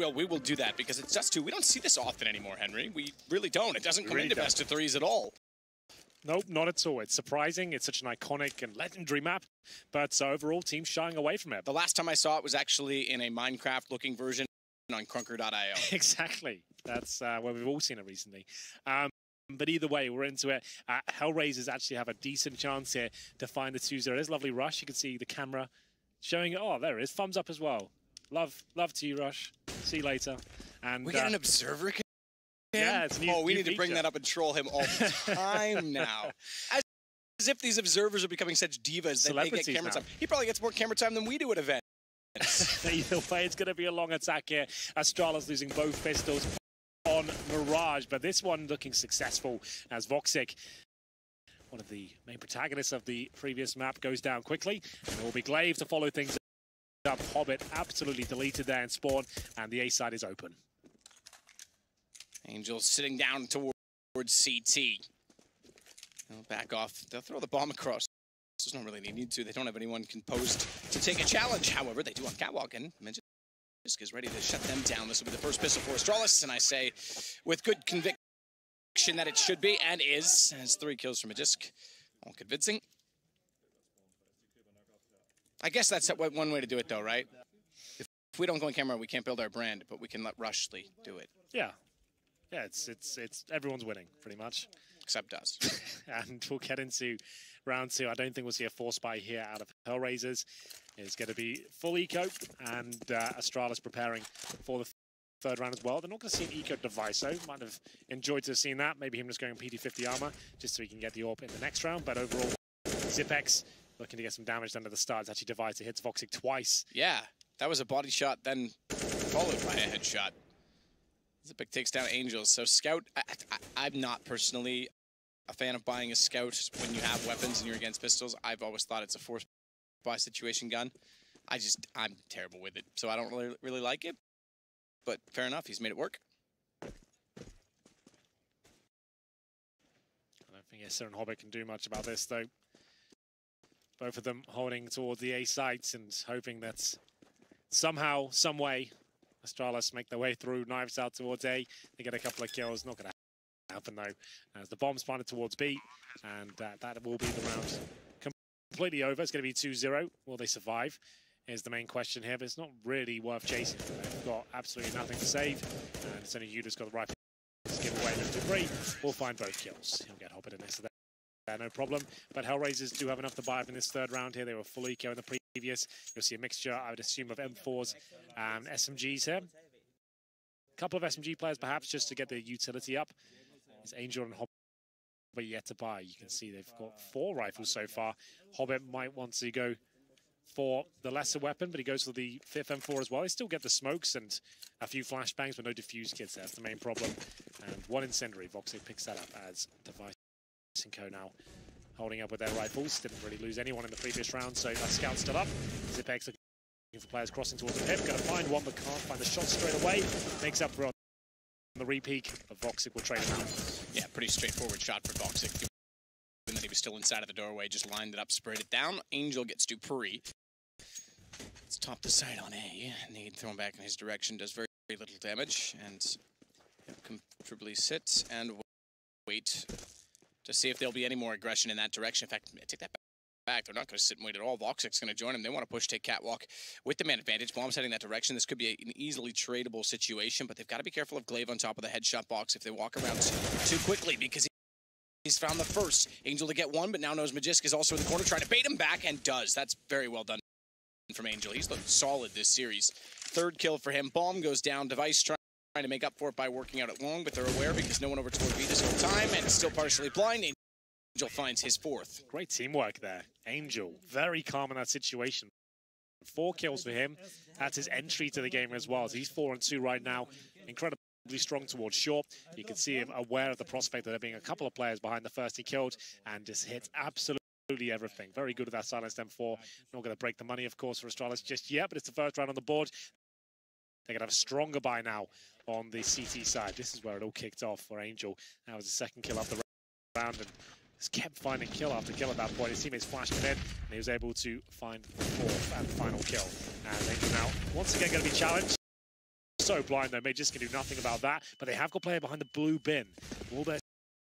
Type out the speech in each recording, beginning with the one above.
we will do that because it's just 2. We don't see this often anymore, Henry. We really don't. It doesn't come into best of 3s at all. Nope, not at all. It's surprising. It's such an iconic and legendary map, but overall, teams shying away from it. The last time I saw it was actually in a Minecraft-looking version on Crunker.io. Exactly. That's where we've all seen it recently. But either way, we're into it. HellRaisers actually have a decent chance here to find the 2-0. There's a lovely Rush. You can see the camera showing it. Oh, there it is. Thumbs up as well. Love to you, Rush. See you later. And we got an observer. Yeah, it's new. Oh, we need feature. to bring that up and troll him all the time now. As if these observers are becoming such divas that they get camera time. He probably gets more camera time than we do at events. Either way, it's going to be a long attack here. Astralis losing both pistols on Mirage, but this one looking successful as Voxic, one of the main protagonists of the previous map, goes down quickly, and it will be Glaive to follow things up. Hobbit absolutely deleted there in spawn, and the A side is open. Angel sitting down towards CT. They'll back off. They'll throw the bomb across. There's not really any need to. They don't have anyone composed to take a challenge. However, they do on Catwalk, and Magisk is ready to shut them down. This will be the first pistol for Astralis, and I say with good conviction that it should be, and is. Has 3 kills from Magisk. All convincing. I guess that's one way to do it, though, right? If we don't go on camera, we can't build our brand, but we can let Rushley do it. Yeah. Yeah, it's everyone's winning, pretty much. Except us. And we'll get into round 2. I don't think we'll see a force buy here out of HellRaisers. It's going to be full eco, and Astralis preparing for the 3rd round as well. They're not going to see an eco device, though. Might have enjoyed to have seen that. Maybe him just going on PD50 armor, just so he can get the AWP in the next round. But overall, Zipex looking to get some damage done at the start. It's actually Device. It hits Voxic twice. Yeah, that was a body shot, then followed by a headshot. Zipex takes down Angels. So Scout, I'm not personally a fan of buying a Scout when you have weapons and you're against pistols. I've always thought it's a force buy situation gun. I'm terrible with it, so I don't really like it. But fair enough, he's made it work. I don't think Esser and Hobbit can do much about this, though. Both of them holding towards the A sites and hoping that somehow, some way, Astralis make their way through, knives out towards A. They get a couple of kills. Not going to happen, though, as the bomb's pointed towards B. And that will be the round completely over. It's going to be 2-0. Will they survive? Is the main question here, but it's not really worth chasing. They've got absolutely nothing to save. And it's only Yuda's got the right to give away to 3. We'll find both kills. He'll get Hobbit in this. No problem. But HellRaisers do have enough to buy up in this 3rd round here. They were full eco in the previous. You'll see a mixture, I would assume, of M4s and SMGs here. A couple of SMG players, perhaps, just to get the utility up. It's Angel and Hobbit yet to buy. You can see they've got 4 rifles so far. Hobbit might want to go for the lesser weapon, but he goes for the 5th M4 as well. They still get the smokes and a few flashbangs, but no diffuse kits. That's the main problem. And 1 incendiary. Voxic picks that up as Device and Co now holding up with their rifles. Didn't really lose anyone in the previous round, so that Scout's still up. Zipex looking for players crossing towards the pip. Going to find one, but can't find the shot straight away. Makes up for on the repeat, but Voxic will trade him out. Yeah, pretty straightforward shot for Voxic. Given that he was still inside of the doorway, just lined it up, sprayed it down. Angel gets Dupree. Let's top the side on A. Nade thrown back in his direction does very, very little damage, and comfortably sit and wait to see if there'll be any more aggression in that direction. In fact, take that back. They're not going to sit and wait at all. Voxic's going to join him. They want to push, take Catwalk with the man advantage. Bomb's heading that direction. This could be an easily tradable situation, but they've got to be careful of Glaive on top of the headshot box if they walk around too quickly, because he's found the first. Angel to get 1, but now knows Magisk is also in the corner trying to bait him back, and does. That's very well done from Angel. He's looked solid this series. 3rd kill for him. Bomb goes down. Device trying to make up for it by working out at long, but they're aware because no one over toward B this whole time, and still partially blind. Angel finds his 4th. Great teamwork there. Angel, very calm in that situation. 4 kills for him. That's his entry to the game as well. So he's 4-2 right now. Incredibly strong towards short. You can see him aware of the prospect of there being a couple of players behind the first he killed, and just hits absolutely everything. Very good with that silenced M4. Not going to break the money, of course, for Astralis just yet, but it's the 1st round on the board. They're going to have a stronger buy now on the CT side. This is where it all kicked off for Angel. That was the 2nd kill of the round, and just kept finding kill after kill at that point. His teammates flashed him in, and he was able to find the 4th and final kill. And Angel now, once again, going to be challenged. so blind, though. Magisk can do nothing about that, but they have got player behind the blue bin. Will there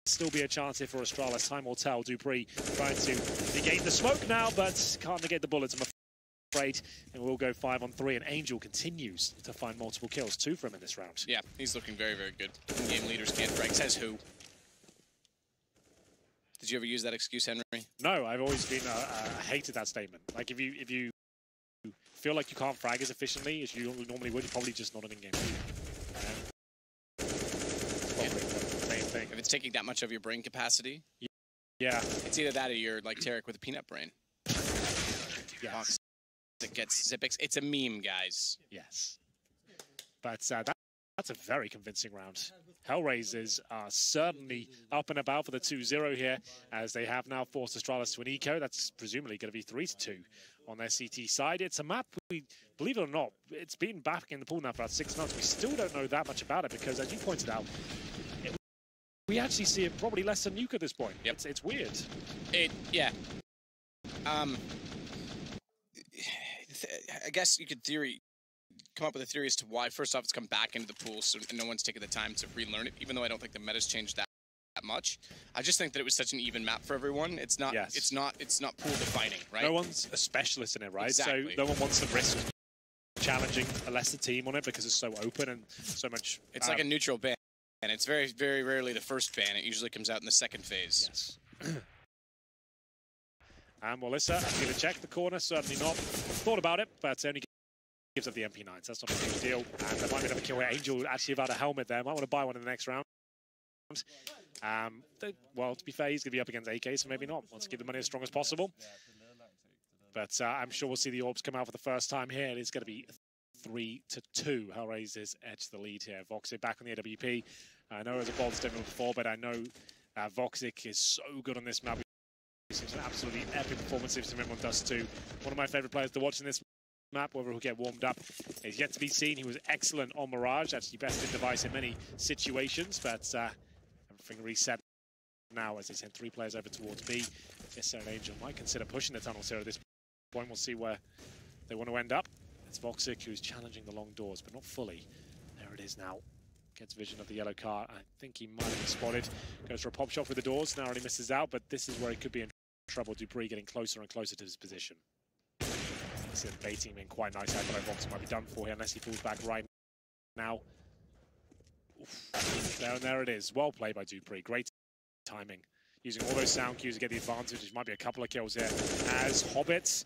still be a chance here for Astralis? Time will tell. dupreeh trying to negate the smoke now, but can't negate the bullets, I'm afraid. And we'll go 5-on-3, and Angel continues to find multiple kills. 2 for him in this round. Yeah, he's looking very, very good. Game leaders can't frag. Says who? Did you ever use that excuse, Henry? No, I've always been hated that statement. Like, if you feel like you can't frag as efficiently as you normally would, you're probably just not an in-game leader. Same thing. If it's taking that much of your brain capacity, yeah, it's either that or you're like Tarek with a peanut brain. Yes. It gets Zippix. It's a meme, guys. Yes. But that's a very convincing round. HellRaisers are certainly up and about for the 2-0 here, as they have now forced Astralis to an eco. That's presumably going to be 3-2 on their CT side. It's a map, we believe it or not, it's been back in the pool now for about 6 months. We still don't know that much about it because, as you pointed out, we actually see it probably less than Nuke at this point. Yep. It's weird. Yeah. I guess you could come up with a theory as to why. First off, it's come back into the pool, so no one's taken the time to relearn it, even though I don't think the meta's changed that much. I just think that it was such an even map for everyone. It's not it's not pool defining, right? No one's a specialist in it, right? Exactly. So no one wants to risk challenging a lesser team on it because it's so open and so much. It's like a neutral ban, and it's very, very rarely the first ban. It usually comes out in the second phase. Yes. And Melissa, I'm going to check the corner. Certainly not thought about it, but only gives up the MP9s. That's not a big deal. And there might be another kill here. Angel actually without a helmet there. Might want to buy one in the next round. Well, to be fair, he's going to be up against AK, so maybe not. Wants to keep the money as strong as possible. But I'm sure we'll see the orbs come out for the first time here. It's going to be 3-2. HellRaisers edge the lead here. Voxic back on the AWP. I know it was a bold statement before, but I know Voxic is so good on this map. We've seen some absolutely epic performances from him on Dust 2. One of my favorite players to watch in this map, whether he'll get warmed up is yet to be seen. He was excellent on Mirage, actually best in device in many situations, but everything reset now as they send 3 players over towards B. Yes, and Angel might consider pushing the tunnels here at this point. We'll see where they want to end up. It's Voxic who's challenging the long doors, but not fully. There it is now. Gets vision of the yellow car. I think he might have been spotted. Goes for a pop shot with the doors. Narrowly misses out, but this is where he could be in trouble. dupreeh getting closer and closer to his position. See the baiting being quite nice. I feel like Voxic might be done for here unless he pulls back right now. Oof. There it is. Well played by dupreeh. Great timing. Using all those sound cues to get the advantage. There might be a couple of kills here as Hobbits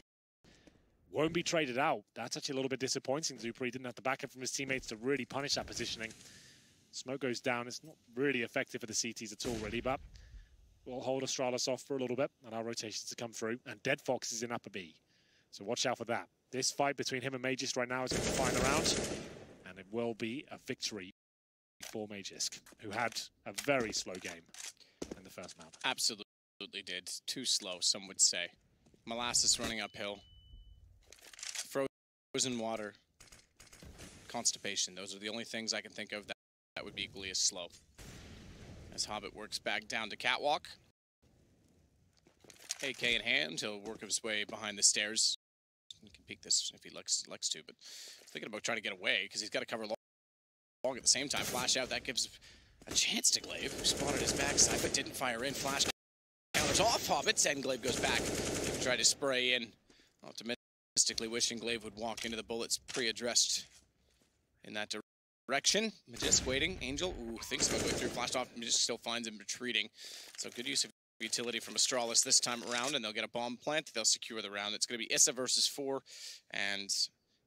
won't be traded out. That's actually a little bit disappointing. dupreeh didn't have the backup from his teammates to really punish that positioning. Smoke goes down. It's not really effective for the CTs at all, really, but we'll hold Astralis off for a little bit and our rotations to come through. And Dead Fox is in upper B, so watch out for that. This fight between him and Magisk right now is going to define the round, and it will be a victory for Magisk, who had a very slow game in the first map. Absolutely did. Too slow, some would say. Molasses running uphill. Frozen water. Constipation. Those are the only things I can think of that would be equally as slow. As Hobbit works back down to Catwalk. AK in hand, he'll work his way behind the stairs. He can peek this if he likes to, but thinking about trying to get away because he's got to cover long at the same time. Flash out, that gives a chance to Glaive, who spotted his backside but didn't fire in. Flash counters off Hobbits, and Glaive goes back. He can try to spray in. Optimistically wishing Glaive would walk into the bullets pre-addressed in that direction. Magisk waiting. Angel, thinks about going through. Flashed off. Magisk still finds him retreating. So good use of utility from Astralis this time around, and they'll get a bomb plant. They'll secure the round. It's going to be Issa versus 4, and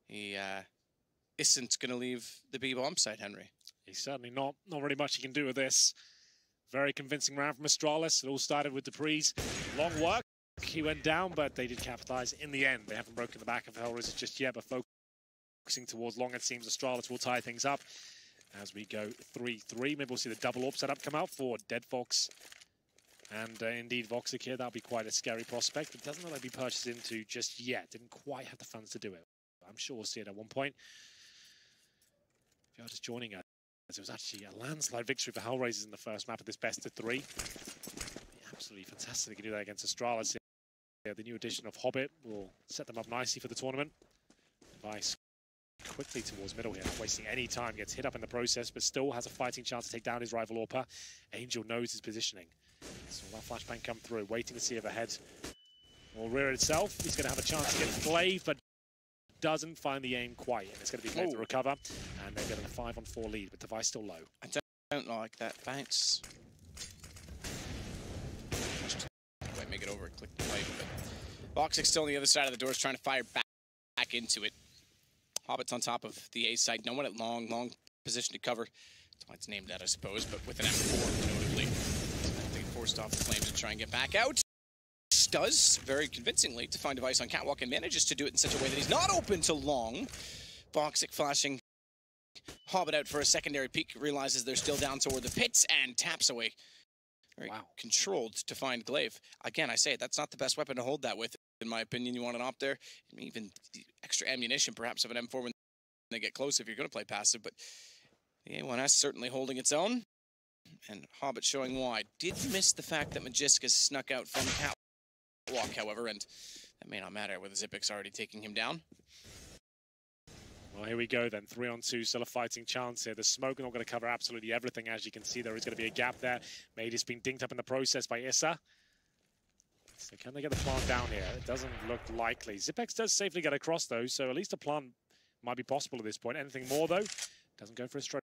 he isn't going to leave the B bomb site, Henry. He's certainly not really much he can do with this. Very convincing round from Astralis. It all started with dupreeh's long work. He went down, but they did capitalize in the end. They haven't broken the back of HellRaisers just yet, but focusing towards long, it seems Astralis will tie things up as we go 3-3. Maybe we'll see the double AWP setup come out for Dead Fox and indeed Voxic here. That'll be quite a scary prospect, but doesn't look like be purchased into just yet. Didn't quite have the funds to do it. I'm sure we'll see it at one point. If you're just joining us, it was actually a landslide victory for HellRaisers in the first map of this best of 3. Absolutely fantastic they can do that against Astralis. The new addition of Hobbit will set them up nicely for the tournament. Device quickly towards middle here, not wasting any time. Gets hit up in the process, but still has a fighting chance to take down his rival Orpa. Angel knows his positioning. So that flashbang come through, waiting to see if the head will rear itself. He's going to have a chance to get Glaive, but doesn't find the aim quite. And it's going to be Glaive to recover. And they're getting a 5-on-4 lead, but Device still low. I don't like that bounce. Wait, make it over and click the pipe. But Voxic still on the other side of the doors, trying to fire back into it. Hobbit's on top of the A side. No one at long position to cover. That's why it's named that, I suppose, but with an M4, notably. They forced off the flames to try and get back out. Does, very convincingly, to find Device on catwalk and manages to do it in such a way that he's not open to long. Voxic flashing Hobbit out for a secondary peek, realizes they're still down toward the pits, and taps away. Very controlled to find Glaive. Again, I say, that's not the best weapon to hold that with. In my opinion, you want an op there. Even the extra ammunition, perhaps, of an M4 when they get close if you're going to play passive. But the A1S certainly holding its own. And Hobbit showing why. Did miss the fact that Magiska snuck out from catwalk, however, and that may not matter with Zipix already taking him down. Well, here we go then. 3-on-2, still a fighting chance here. The smoke not going to cover absolutely everything. As you can see, there is going to be a gap there. Mady's been dinked up in the process by Issa. So can they get the plant down here? It doesn't look likely. Zipex does safely get across, though, so at least a plant might be possible at this point. Anything more, though, doesn't go for a straight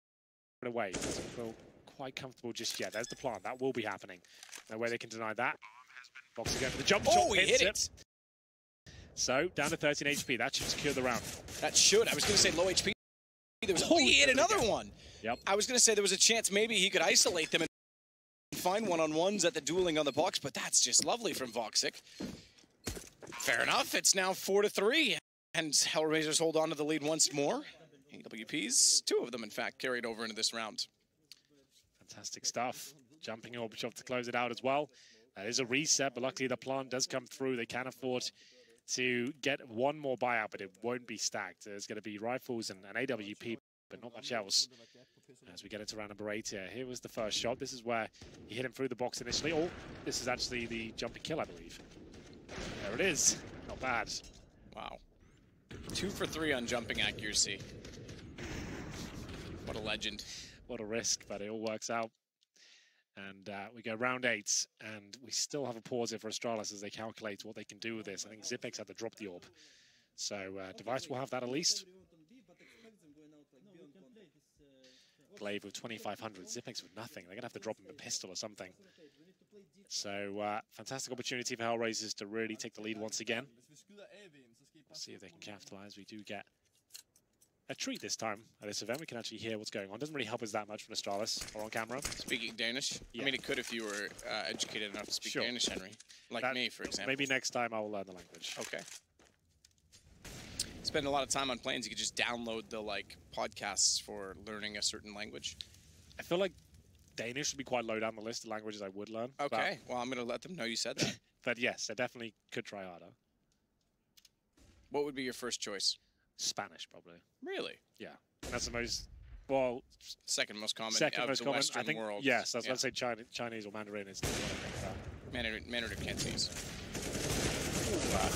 away. Doesn't feel quite comfortable just yet. There's the plant. That will be happening. No way they can deny that. Box again for the jump shot. He hit it. So, down to 13 HP. That should secure the round. That should. I was going to say low HP. There was, he hit another one. Yep. I was going to say there was a chance maybe he could isolate them and find one-on-ones at the dueling on the box, but that's just lovely from Voxic. Fair enough. It's now 4-3, and HellRaisers hold on to the lead once more. AWPs, 2 of them, in fact, carried over into this round. Fantastic stuff. Jumping orb shot to close it out as well. That is a reset, but luckily the plant does come through. They can afford to get one more buyout, but it won't be stacked. There's going to be rifles and an AWP, but not much else. As we get into round number 8 here. Here was the first shot. This is where he hit him through the box initially. Oh, this is actually the jumping kill, I believe. There it is. Not bad. Wow. 2 for 3 on jumping accuracy. What a legend. What a risk, but it all works out. And we go round 8, and we still have a pause here for Astralis as they calculate what they can do with this. I think Zipex had to drop the orb. So Device will have that at least. Glaive with 2,500, Zipex with nothing. They're going to have to drop him a pistol or something. So fantastic opportunity for HellRaisers to really take the lead once again. See if they can capitalize. We do get a treat this time at this event. We can actually hear what's going on. Doesn't really help us that much from Astralis or on camera. Speaking Danish? Yeah. I mean, it could if you were educated enough to speak Danish, Henry. Like me, for example. Maybe next time I'll learn the language. Okay. Spend a lot of time on planes. You could just download the podcasts for learning a certain language. I feel like Danish would be quite low down the list of languages I would learn. Okay, well, I'm going to let them know you said that. But yes, I definitely could try harder. What would be your first choice? Spanish, probably. Really? Yeah. And that's the most, well... Second most common second of most the common, Western I think, world. Yes, I was going to say Chinese or Mandarin is what I think about. Mandarin Cantonese.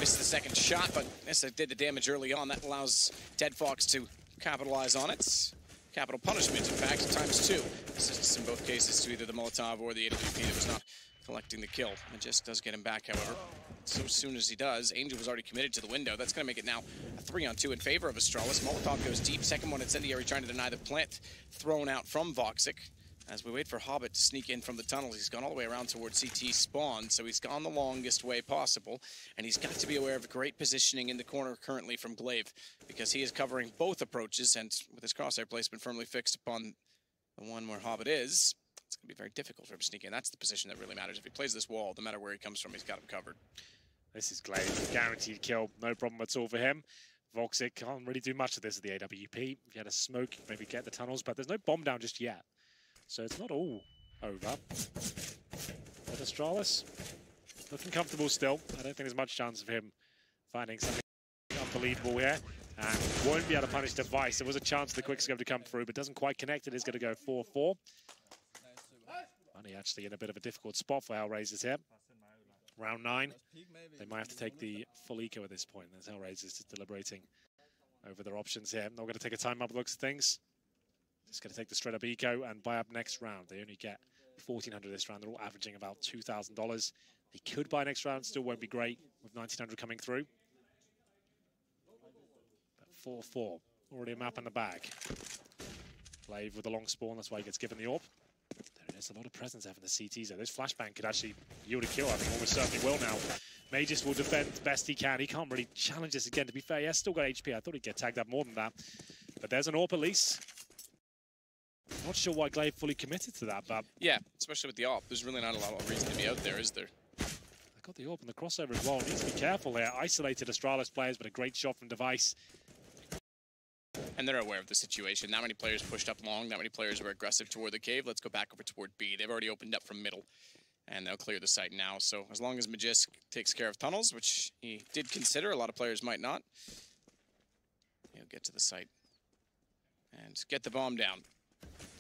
Missed the second shot, but this did the damage early on. That allows Dead Fox to capitalize on it. Capital punishment, in fact, ×2. Assists in both cases to either the Molotov or the AWP that was not collecting the kill. It just does get him back, however. So soon as he does, Angel was already committed to the window. That's going to make it now a 3-on-2 in favor of Astralis. Molotov goes deep. Second one, Incendiary trying to deny the plant. Thrown out from Voxic. As we wait for Hobbit to sneak in from the tunnels, he's gone all the way around towards CT spawn, so he's gone the longest way possible, and he's got to be aware of great positioning in the corner currently from Glaive, because he is covering both approaches, and with his crosshair placement firmly fixed upon the one where Hobbit is, it's going to be very difficult for him to sneak in. That's the position that really matters. If he plays this wall, no matter where he comes from, he's got him covered. This is Glaive, guaranteed kill, no problem at all for him. Voxic can't really do much of this at the AWP. If you had a smoke, maybe get the tunnels, but there's no bomb down just yet. So it's not all over. But Astralis, looking comfortable still. I don't think there's much chance of him finding something unbelievable here. And won't be able to punish Device. There was a chance for the quickscope to come through, but doesn't quite connect. It is going to go 4-4. Money actually in a bit of a difficult spot for HellRaisers here. Round 9. They might have to take the full eco at this point. There's HellRaisers just deliberating over their options here. Not going to take a time up looks of things. Just going to take the straight up eco and buy up next round. They only get 1,400 this round. They're all averaging about $2,000. They could buy next round, still won't be great with 1,900 coming through. But 4-4, already a map in the bag. Glaive with the long spawn, that's why he gets given the AWP. There's a lot of presence having the CTs though. This flashbang could actually yield a kill. I think almost certainly will now. Mages will defend best he can. He can't really challenge this again, to be fair. He has still got HP. I thought he'd get tagged up more than that. But there's an AWP at least. Not sure why Glaive fully committed to that, but... Yeah, especially with the AWP. There's really not a lot of reason to be out there, is there? They got the AWP and the crossover as well. Needs to be careful here. Isolated Astralis players, but a great shot from Device. And they're aware of the situation. That many players pushed up long, that many players were aggressive toward the cave. Let's go back over toward B. They've already opened up from middle, and they'll clear the site now. So as long as Magisk takes care of tunnels, which he did consider, a lot of players might not, he'll get to the site and get the bomb down.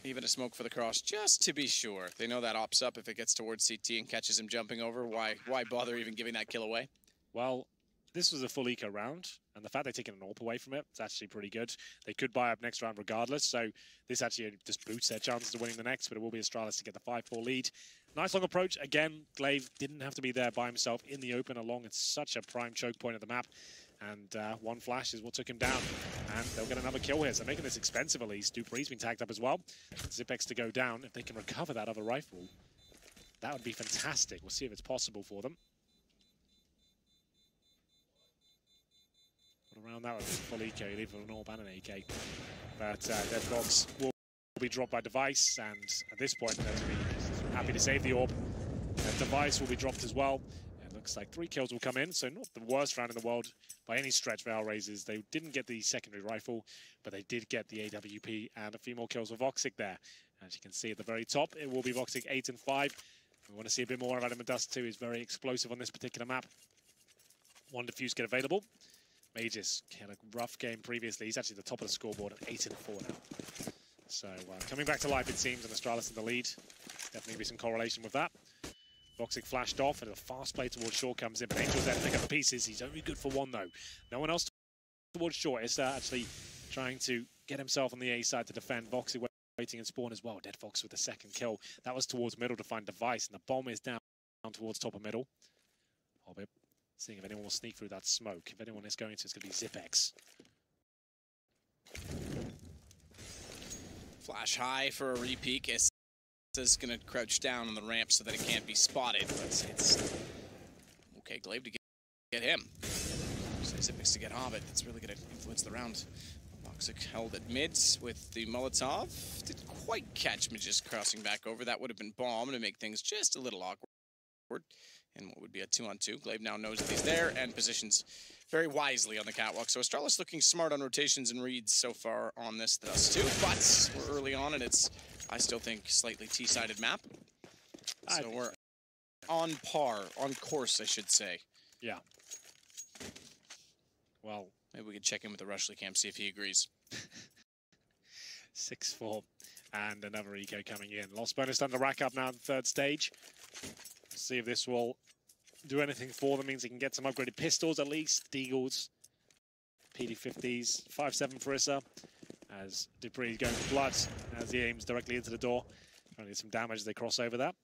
Even a smoke for the cross, just to be sure. They know that op's up if it gets towards CT and catches him jumping over. Why bother even giving that kill away? Well, this was a full eco round, and the fact they're taking an AWP away from it, it's actually pretty good. They could buy up next round regardless, so this actually just boosts their chances of winning the next, but it will be Astralis to get the 5-4 lead. Nice long approach. Again, Glaive didn't have to be there by himself in the open along. It's such a prime choke point of the map, and one flash is what took him down. And they'll get another kill here, so making this expensive at least. Dupree's been tagged up as well. Zipex to go down. If they can recover that other rifle, that would be fantastic. We'll see if it's possible for them. Around that with full eco, you leave an AWP and an AK. But Deadbox will be dropped by Device, and at this point, they'll be happy to save the AWP. And Device will be dropped as well. It looks like 3 kills will come in, so not the worst round in the world by any stretch for HellRaisers. They didn't get the secondary rifle, but they did get the AWP and a few more kills for Voxic there. As you can see at the very top, it will be Voxic 8 and 5. We want to see a bit more of Adam Dust too. He's very explosive on this particular map. One defuse get available. Mages had a rough game previously. He's actually at the top of the scoreboard at 8 and 4 now. So coming back to life, it seems, and Astralis in the lead. Definitely be some correlation with that. Voxic flashed off, and a fast play towards short comes in, but Angel's there to pick up the pieces. He's only good for one, though. No one else towards short. Is actually trying to get himself on the A side to defend. Voxic waiting in spawn as well. Dead Fox with the second kill. That was towards middle to find Device, and the bomb is down towards top of middle. Hobbit seeing if anyone will sneak through that smoke. If anyone is going to, it's going to be Zipex. Flash high for a repeat. Is going to crouch down on the ramp so that it can't be spotted, but it's okay. Glaive to get him. Zipex to get Hobbit. That's really going to influence the round. Voxic held at mids with the Molotov. Didn't quite catch Magisk crossing back over. That would have been bomb to make things just a little awkward. And what would be a 2-on-2. Glaive now knows that he's there and positions very wisely on the catwalk. So Astralis looking smart on rotations and reads so far on this Dust too. But we're early on, and it's, I still think, slightly T-sided map. So we're on par, on course, I should say. Yeah. Well, maybe we could check in with the Rushley camp, see if he agrees. 6-4, and another eco coming in. Lost bonus done to rack up now in the third stage. See if this will do anything for them. Means he can get some upgraded pistols at least. Deagles, PD50s, 5-7 for Issa. As Dupree is going for blood as he aims directly into the door. Trying to get some damage as they cross over that.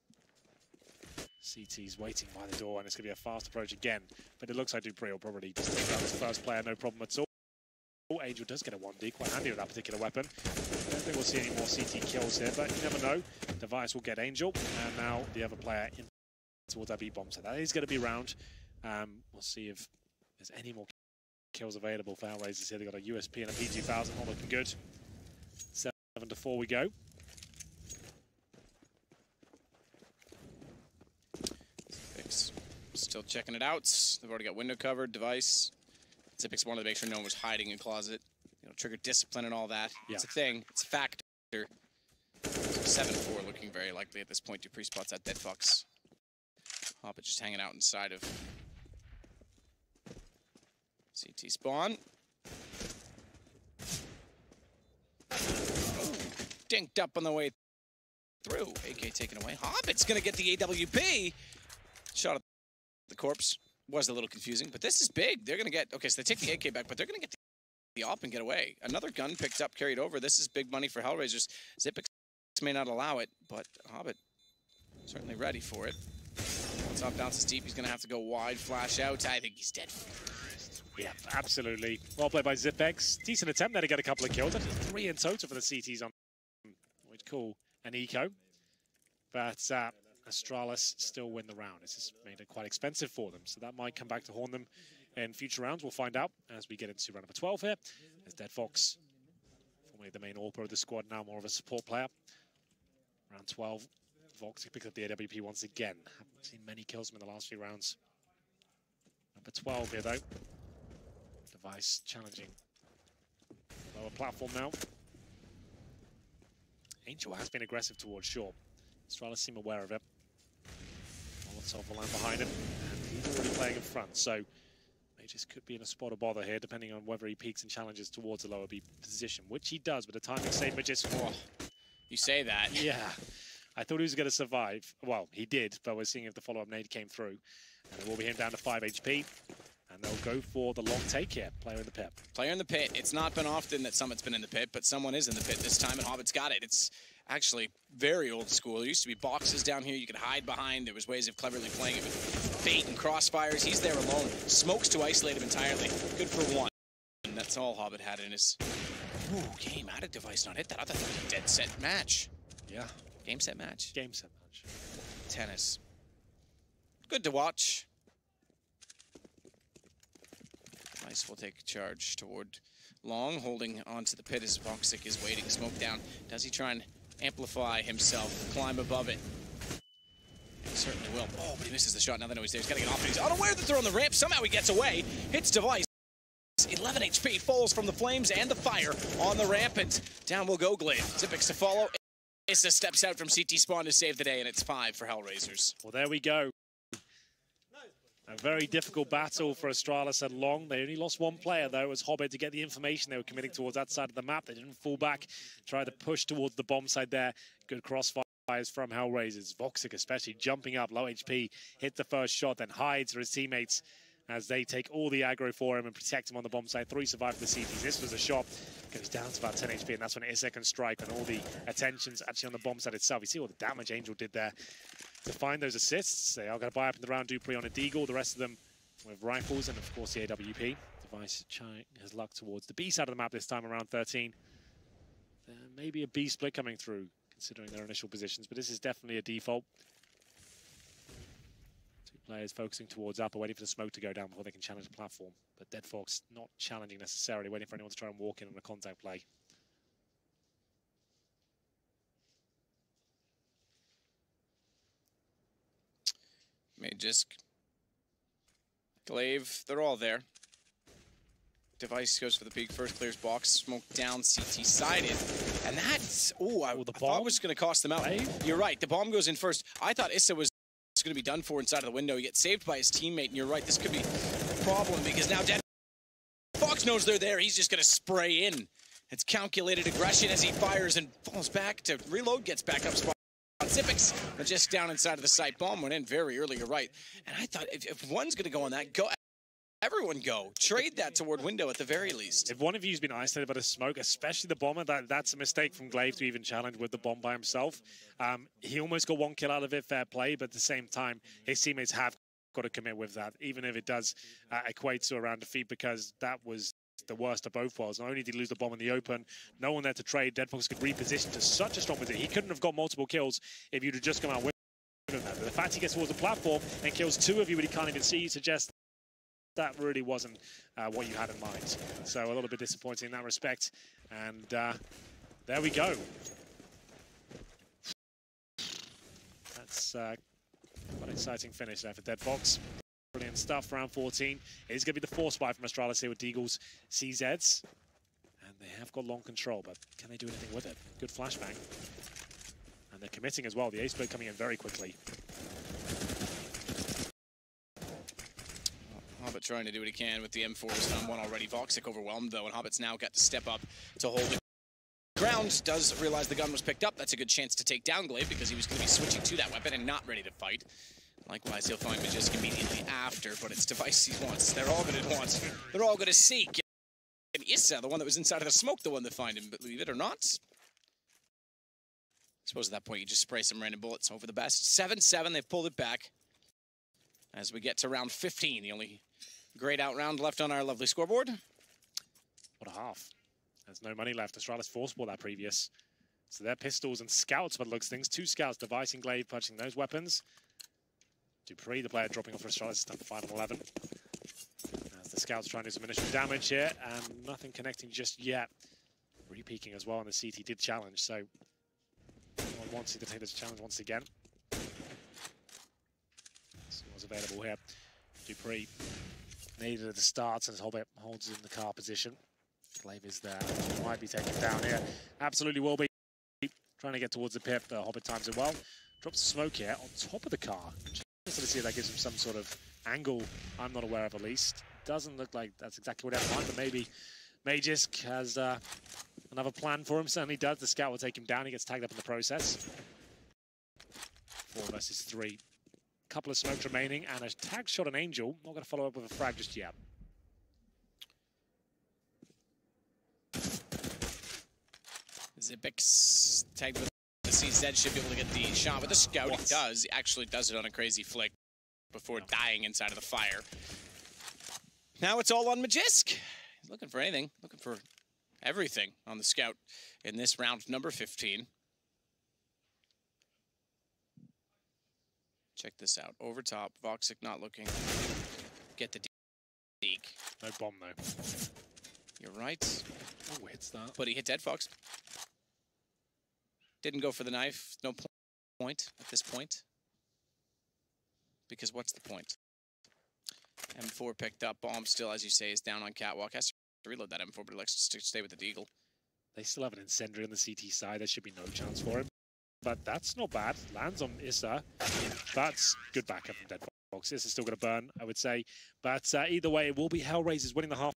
CT's waiting by the door, and it's going to be a fast approach again. But it looks like Dupree will probably just take out his first player, no problem at all. Angel does get a 1D, quite handy with that particular weapon. I don't think we'll see any more CT kills here, but you never know. Device will get Angel, and now the other player in towards that B-bomb. So that is going to be round. We'll see if there's any more kills available for HellRaisers here. They've got a USP and a P2000, all looking good. 7-4 we go. Still checking it out. They've already got window covered. Device. Zipex wanted to make sure no one was hiding in a closet. You know, trigger discipline and all that. Yeah. It's a thing. It's a factor. 7-4 looking very likely at this point. Dupree spots that Dead Fox. Hobbit just hanging out inside of CT spawn. Dinked up on the way through. AK taken away. Hobbit's going to get the AWP. Shot at the corpse. Was a little confusing, but this is big. They're going to get... Okay, so they take the AK back, but they're going to get the op and get away. Another gun picked up, carried over. This is big money for HellRaisers. Zipix may not allow it, but Hobbit certainly ready for it. Once up bounces deep, he's going to have to go wide, flash out. I think he's dead. Yeah, absolutely. Well played by Zipex. Decent attempt there to get a couple of kills. Actually 3 in total for the CTs on we'd call an eco. But Astralis still win the round. This has made it quite expensive for them, so that might come back to haunt them in future rounds. We'll find out as we get into round number 12 here. As Dead Fox, formerly the main all-pro of the squad, now more of a support player. Round 12, Vox picks up the AWP once again. Haven't seen many kills from in the last few rounds. Number 12 here, though. Device challenging. Lower platform now. Angel has been aggressive towards short. Astralis seem aware of it. Molotov will land behind him, and he's already playing in front, so Mages could be in a spot of bother here, depending on whether he peeks and challenges towards the lower B position, which he does with a timing save. Mages. Oh, you say that. Yeah. I thought he was going to survive. Well, he did, but we're seeing if the follow-up nade came through. And it will be him down to 5 HP. And they'll go for the long take here. Player in the pit. Player in the pit. It's not been often that Summit's been in the pit, but someone is in the pit this time, and Hobbit's got it. It's actually very old school. There used to be boxes down here you could hide behind. There was ways of cleverly playing it with bait and crossfires. He's there alone. Smokes to isolate him entirely. Good for one. And that's all Hobbit had in his game. How did Device not hit that? I thought that was a dead set match. Yeah. Game set match. Game set match. Tennis. Good to watch. Device will take charge toward long, holding onto the pit as Voxic is waiting. Smoke down. Does he try and amplify himself, climb above it? He certainly will. Oh, but he misses the shot. Now that he's there, he's getting it off. And he's unaware that they're on the ramp. Somehow he gets away. Hits Device. 11 HP. Falls from the flames and the fire on the ramp. And down will go Glaive. Zipix to follow. Issa steps out from CT spawn to save the day, and it's 5 for HellRaisers. Well, there we go. A very difficult battle for Astralis and Long. They only lost one player, though, as Hobbit to get the information they were committing towards that side of the map. They didn't fall back, tried to push towards the bomb side there. Good crossfires from HellRaisers. Voxic especially jumping up, low HP, hit the first shot, then hides for his teammates as they take all the aggro for him and protect him on the bomb side. 3 survive the CTs. This was a shot. Goes down to about 10 HP, and that's when Issa can strike, and all the attention's actually on the bomb side itself. You see all the damage Angel did there to find those assists. They are going to buy up in the round. Dupree on a Deagle, the rest of them with rifles, and of course the AWP. Device has luck towards the B side of the map this time, around 13. There may be a B split coming through, considering their initial positions, but this is definitely a default. Players focusing towards upper, waiting for the smoke to go down before they can challenge the platform. But Dead Fox not challenging necessarily, waiting for anyone to try and walk in on a contact play. Magisk. Glaive, they're all there. Device goes for the peak first, clears box, smoke down, CT sided. And that's, I thought it was going to cost them out. You're right, the bomb goes in first. I thought Issa was going to be done for inside of the window. He gets saved by his teammate, and you're right, this could be a problem because now Dead Fox knows they're there. He's just going to spray in. It's calculated aggression as he fires and falls back to reload, gets back up spot. Zipix, but just down inside of the site. Bomb went in very early, you're right. And I thought if one's going to go on that, go. Everyone go. Trade that toward window at the very least. If one of you's been isolated by the smoke, especially the bomber, that's a mistake from Glaive to even challenge with the bomb by himself. He almost got 1 kill out of it, fair play, but at the same time, his teammates have got to commit with that, even if it does equate to a round defeat, because that was the worst of both worlds. Not only did he lose the bomb in the open, no one there to trade. Dead Fox could reposition to such a strong position. He couldn't have got multiple kills if you'd have just come out with him. But the fact he gets towards the platform and kills 2 of you, but he can't even see you, suggests that really wasn't what you had in mind. So a little bit disappointing in that respect. And there we go. That's quite an exciting finish there for Dead Fox. Brilliant stuff. Round 14 is going to be the force buy from Astralis here with Deagle's CZs. And they have got long control, but can they do anything with it? Good flashbang. And they're committing as well. The ace split coming in very quickly. Hobbit trying to do what he can with the M4s on one already. Voxic overwhelmed though, and Hobbit's now got to step up to hold it. Ground does realize the gun was picked up. That's a good chance to take down Glaive because he was going to be switching to that weapon and not ready to fight. Likewise, he'll find Magisk immediately after, but it's Device he wants. They're all going to want. They're all going to seek. And Issa, the one that was inside of the smoke, the one that find him, believe it or not. I suppose at that point you just spray some random bullets over the best. 7-7, they've pulled it back. As we get to round 15, the only grayed out round left on our lovely scoreboard. What a half. There's no money left. Astralis forced ball that previous. So they're pistols and scouts, but it looks things. 2 scouts, Device and Glaive punching those weapons. Dupree, the player dropping off for Astralis, done 5 on 11. As the scouts trying to do some initial damage here, and nothing connecting just yet. Re-peeking as well, and the CT did challenge, so anyone wants to take this challenge once again. See what's available here. Dupree needed at the start, and his Hobbit holds in the car position. Glaive is there. Might be taken down here. Absolutely will be. Trying to get towards the pip. The Hobbit times it well. Drops smoke here on top of the car. Just to see if that gives him some sort of angle I'm not aware of at least. Doesn't look like that's exactly what he had in mind, but maybe Magisk has another plan for him. Certainly does. The scout will take him down. He gets tagged up in the process. 4 versus 3. Couple of smokes remaining and a tag shot on Angel. Not going to follow up with a frag just yet. Zipix tagged with the CZ should be able to get the shot with the scout. He does. He actually does it on a crazy flick before dying inside of the fire. Now it's all on Magisk. He's looking for anything, looking for everything on the scout in this round number 15. Check this out. Over top, Voxic not looking. Get the deke. No bomb though. You're right. Oh, hits that. But he hit Dead Fox. Didn't go for the knife. No point at this point. Because what's the point? M4 picked up. Bomb still, as you say, is down on Catwalk. Has to reload that M4, but he likes to stay with the Deagle. They still have an incendiary on the CT side. There should be no chance for him. But that's not bad. Lands on Issa. That's good backup from Dead Fox. Issa's still going to burn, I would say. But either way, it will be HellRaisers winning the half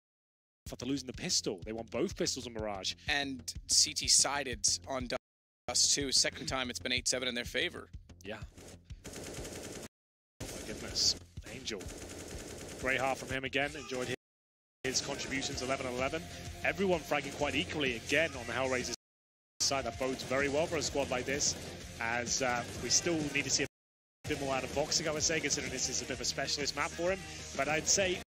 after losing the pistol. They want both pistols on Mirage. And CT sided on Dust too. Second time it's been 8-7 in their favor. Yeah. Oh my goodness. Angel. Great half from him again. Enjoyed his contributions, 11-11. Everyone fragging quite equally again on the HellRaisers side. That bodes very well for a squad like this, as we still need to see a bit more out of Voxic, I would say, considering this is a bit of a specialist map for him. But I'd say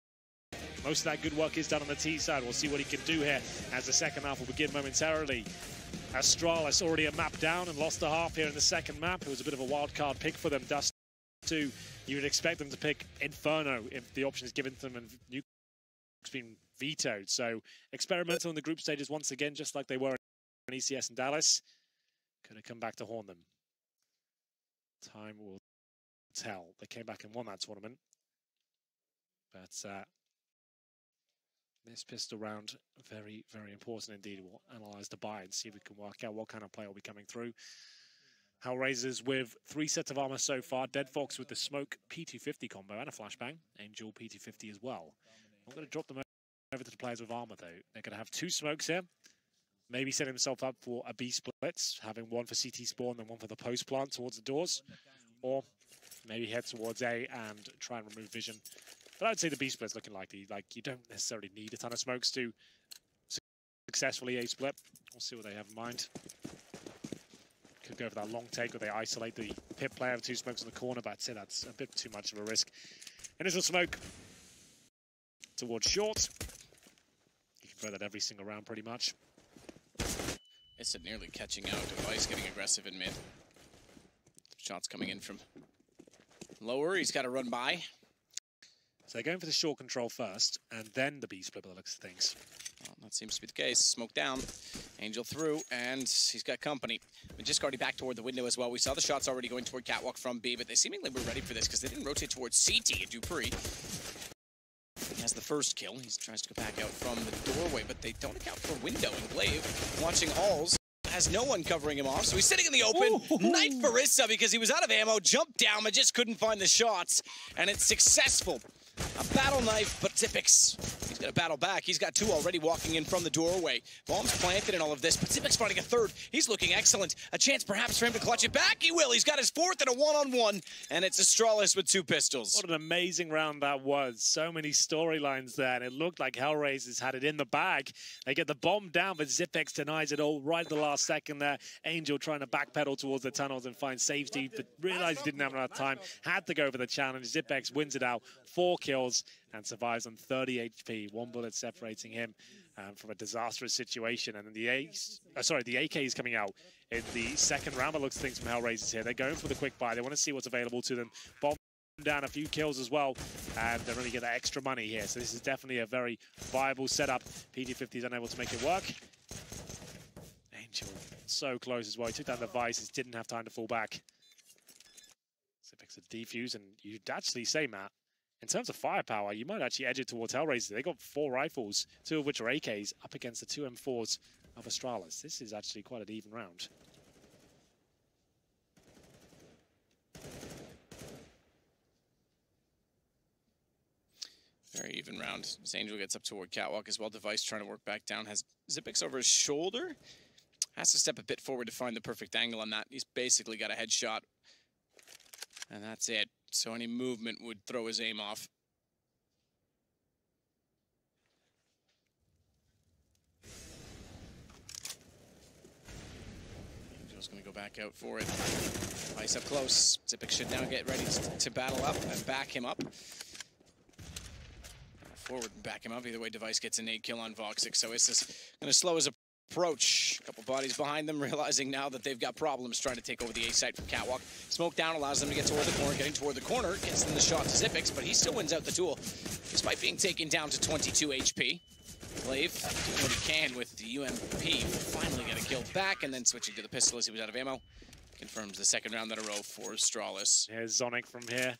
most of that good work is done on the T side. We'll see what he can do here as the second half will begin momentarily. Astralis already a map down and lost a half here in the second map. It was a bit of a wild card pick for them. Dust 2, you would expect them to pick Inferno if the option is given to them and Nuke's been vetoed. So experimental in the group stages once again, just like they were in ECS and Dallas. Could have come back to haunt them. Time will tell. They came back and won that tournament. But this pistol round, very, very important indeed. We'll analyze the buy and see if we can work out what kind of play will be coming through. HellRaisers with 3 sets of armor so far. Dead Fox with the smoke P250 combo and a flashbang. Angel P250 as well. I'm going to drop them over to the players with armor though. They're going to have 2 smokes here. Maybe set himself up for a B split, having one for CT spawn and one for the post plant towards the doors. Or maybe head towards A and try and remove vision. But I'd say the B split's looking likely. Like, you don't necessarily need a ton of smokes to successfully A split. We'll see what they have in mind. Could go for that long take where they isolate the pit player with 2 smokes in the corner, but I'd say that's a bit too much of a risk. Initial smoke towards short. You can throw that every single round pretty much. It's nearly catching out. Device getting aggressive in mid. Shots coming in from lower. He's got to run by. So they're going for the short control first, and then the B split by the looks of things. Well, that seems to be the case. Smoke down. Angel through, and he's got company. Magisk already back toward the window as well. We saw the shots already going toward Catwalk from B, but they seemingly were ready for this because they didn't rotate towards CT and Dupree. He has the first kill. He tries to go back out from the doorway, but they don't account for window. And Glaive, watching Alls, has no one covering him off, so he's sitting in the open. Knife for Issa because he was out of ammo, jumped down, but just couldn't find the shots, and it's successful. A battle knife, but Zippix, he's going to battle back. He's got 2 already walking in from the doorway. Bombs planted in all of this, but Zippix finding a 3rd. He's looking excellent. A chance perhaps for him to clutch it back. He will. He's got his 4th and a 1-on-1, and it's Astralis with 2 pistols. What an amazing round that was. So many storylines there, and it looked like HellRaisers had it in the bag. They get the bomb down, but Zippix denies it all right at the last second there. Angel trying to backpedal towards the tunnels and find safety, but realized he didn't have enough time. Had to go for the challenge. Zippix wins it out. 4 kills and survives on 30 HP. 1 bullet separating him from a disastrous situation. And then the AK is coming out in the second round. But looks things from HellRaisers here. They're going for the quick buy. They want to see what's available to them. Bomb down a few kills as well, and they're going to get that extra money here. So this is definitely a very viable setup. PG50 is unable to make it work. Angel so close as well. He took down the devices, didn't have time to fall back. Zippix a defuse, and you'd actually say, Matt, in terms of firepower, you might actually edge it towards HellRaisers. They got 4 rifles, 2 of which are AKs, up against the 2 M4s of Astralis. This is actually quite an even round. Very even round. As Angel gets up toward Catwalk as well. Device trying to work back down. Has Zippix over his shoulder. Has to step a bit forward to find the perfect angle on that. He's basically got a headshot. And that's it. So any movement would throw his aim off. Angel's going to go back out for it. Device up close. Zippix should now get ready to battle up and back him up. Forward and back him up. Either way, Device gets a nade kill on Voxic. So it's just going to slow his approach. A couple bodies behind them, realizing now that they've got problems trying to take over the A site from Catwalk. Smoke down allows them to get toward the corner. Getting toward the corner gets them the shot to Zippix, but he still wins out the duel, despite being taken down to 22 HP. Glaive doing what he can with the UMP. Finally get a kill back, and then switching to the pistol as he was out of ammo. Confirms the 2nd round in a row for Astralis. Here's Zonic from here.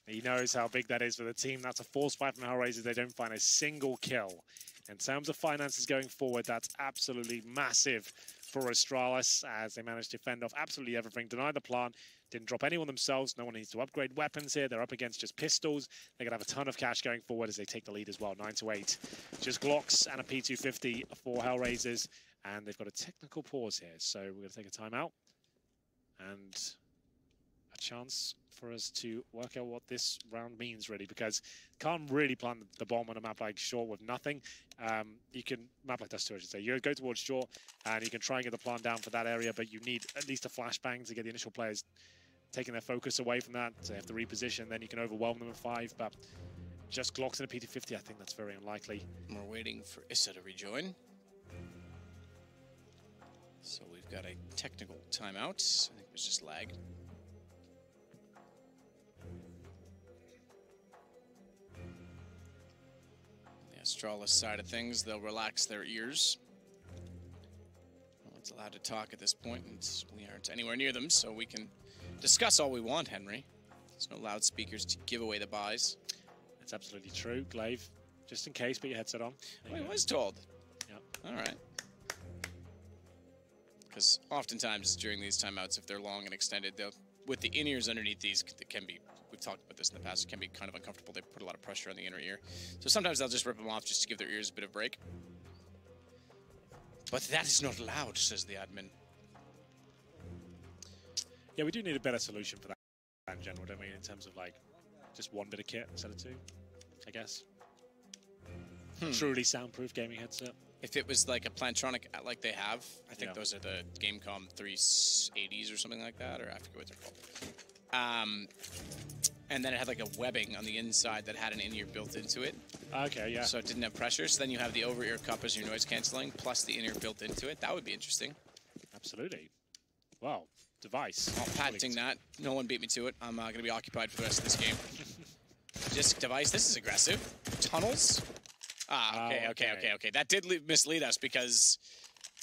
He knows how big that is for the team. That's a force fight from HellRaisers. They don't find a single kill. In terms of finances going forward, that's absolutely massive for Astralis as they manage to fend off absolutely everything. Deny the plant, didn't drop anyone themselves. No one needs to upgrade weapons here. They're up against just pistols. They're going to have a ton of cash going forward as they take the lead as well, 9-8. Just Glocks and a P250 for HellRaisers. And they've got a technical pause here. So we're going to take a timeout. And a chance for us to work out what this round means, really, because can't really plant the bomb on a map like Short with nothing. You can, map like Dust 2, I should say, you go towards Short and you can try and get the plant down for that area, but you need at least a flashbang to get the initial players taking their focus away from that. So they have to reposition, then you can overwhelm them in 5, but just Glocks and a PT-50, I think that's very unlikely. We're waiting for Issa to rejoin. So we've got a technical timeout. I think it was just lag. Astralis side of things, they'll relax their ears. No one's allowed to talk at this point, and we aren't anywhere near them, so we can discuss all we want, Henry. There's no loudspeakers to give away the buys. That's absolutely true. Glaive, just in case, put your headset on. I was told. Yep. All right. Because oftentimes during these timeouts, if they're long and extended, they'll, with the in-ears underneath these, it can be, we've talked about this in the past, it can be kind of uncomfortable. They put a lot of pressure on the inner ear. So sometimes they'll just rip them off just to give their ears a bit of a break. But that is not allowed, says the admin. Yeah, we do need a better solution for that in general, don't we? In terms of like just 1 bit of kit instead of 2, I guess. Truly soundproof gaming headset. If it was like a Plantronic like they have, I think those are the Gamecom 380s or something like that, or I forget what they're called. And then it had like a webbing on the inside that had an in-ear built into it. Okay, yeah. So it didn't have pressure. So then you have the over-ear cup as your noise canceling, plus the in-ear built into it. That would be interesting. Absolutely. Wow. Device. Not patenting that. No one beat me to it. I'm going to be occupied for the rest of this game. Disc Device. This is aggressive. Tunnels. Ah, okay. That did mislead us because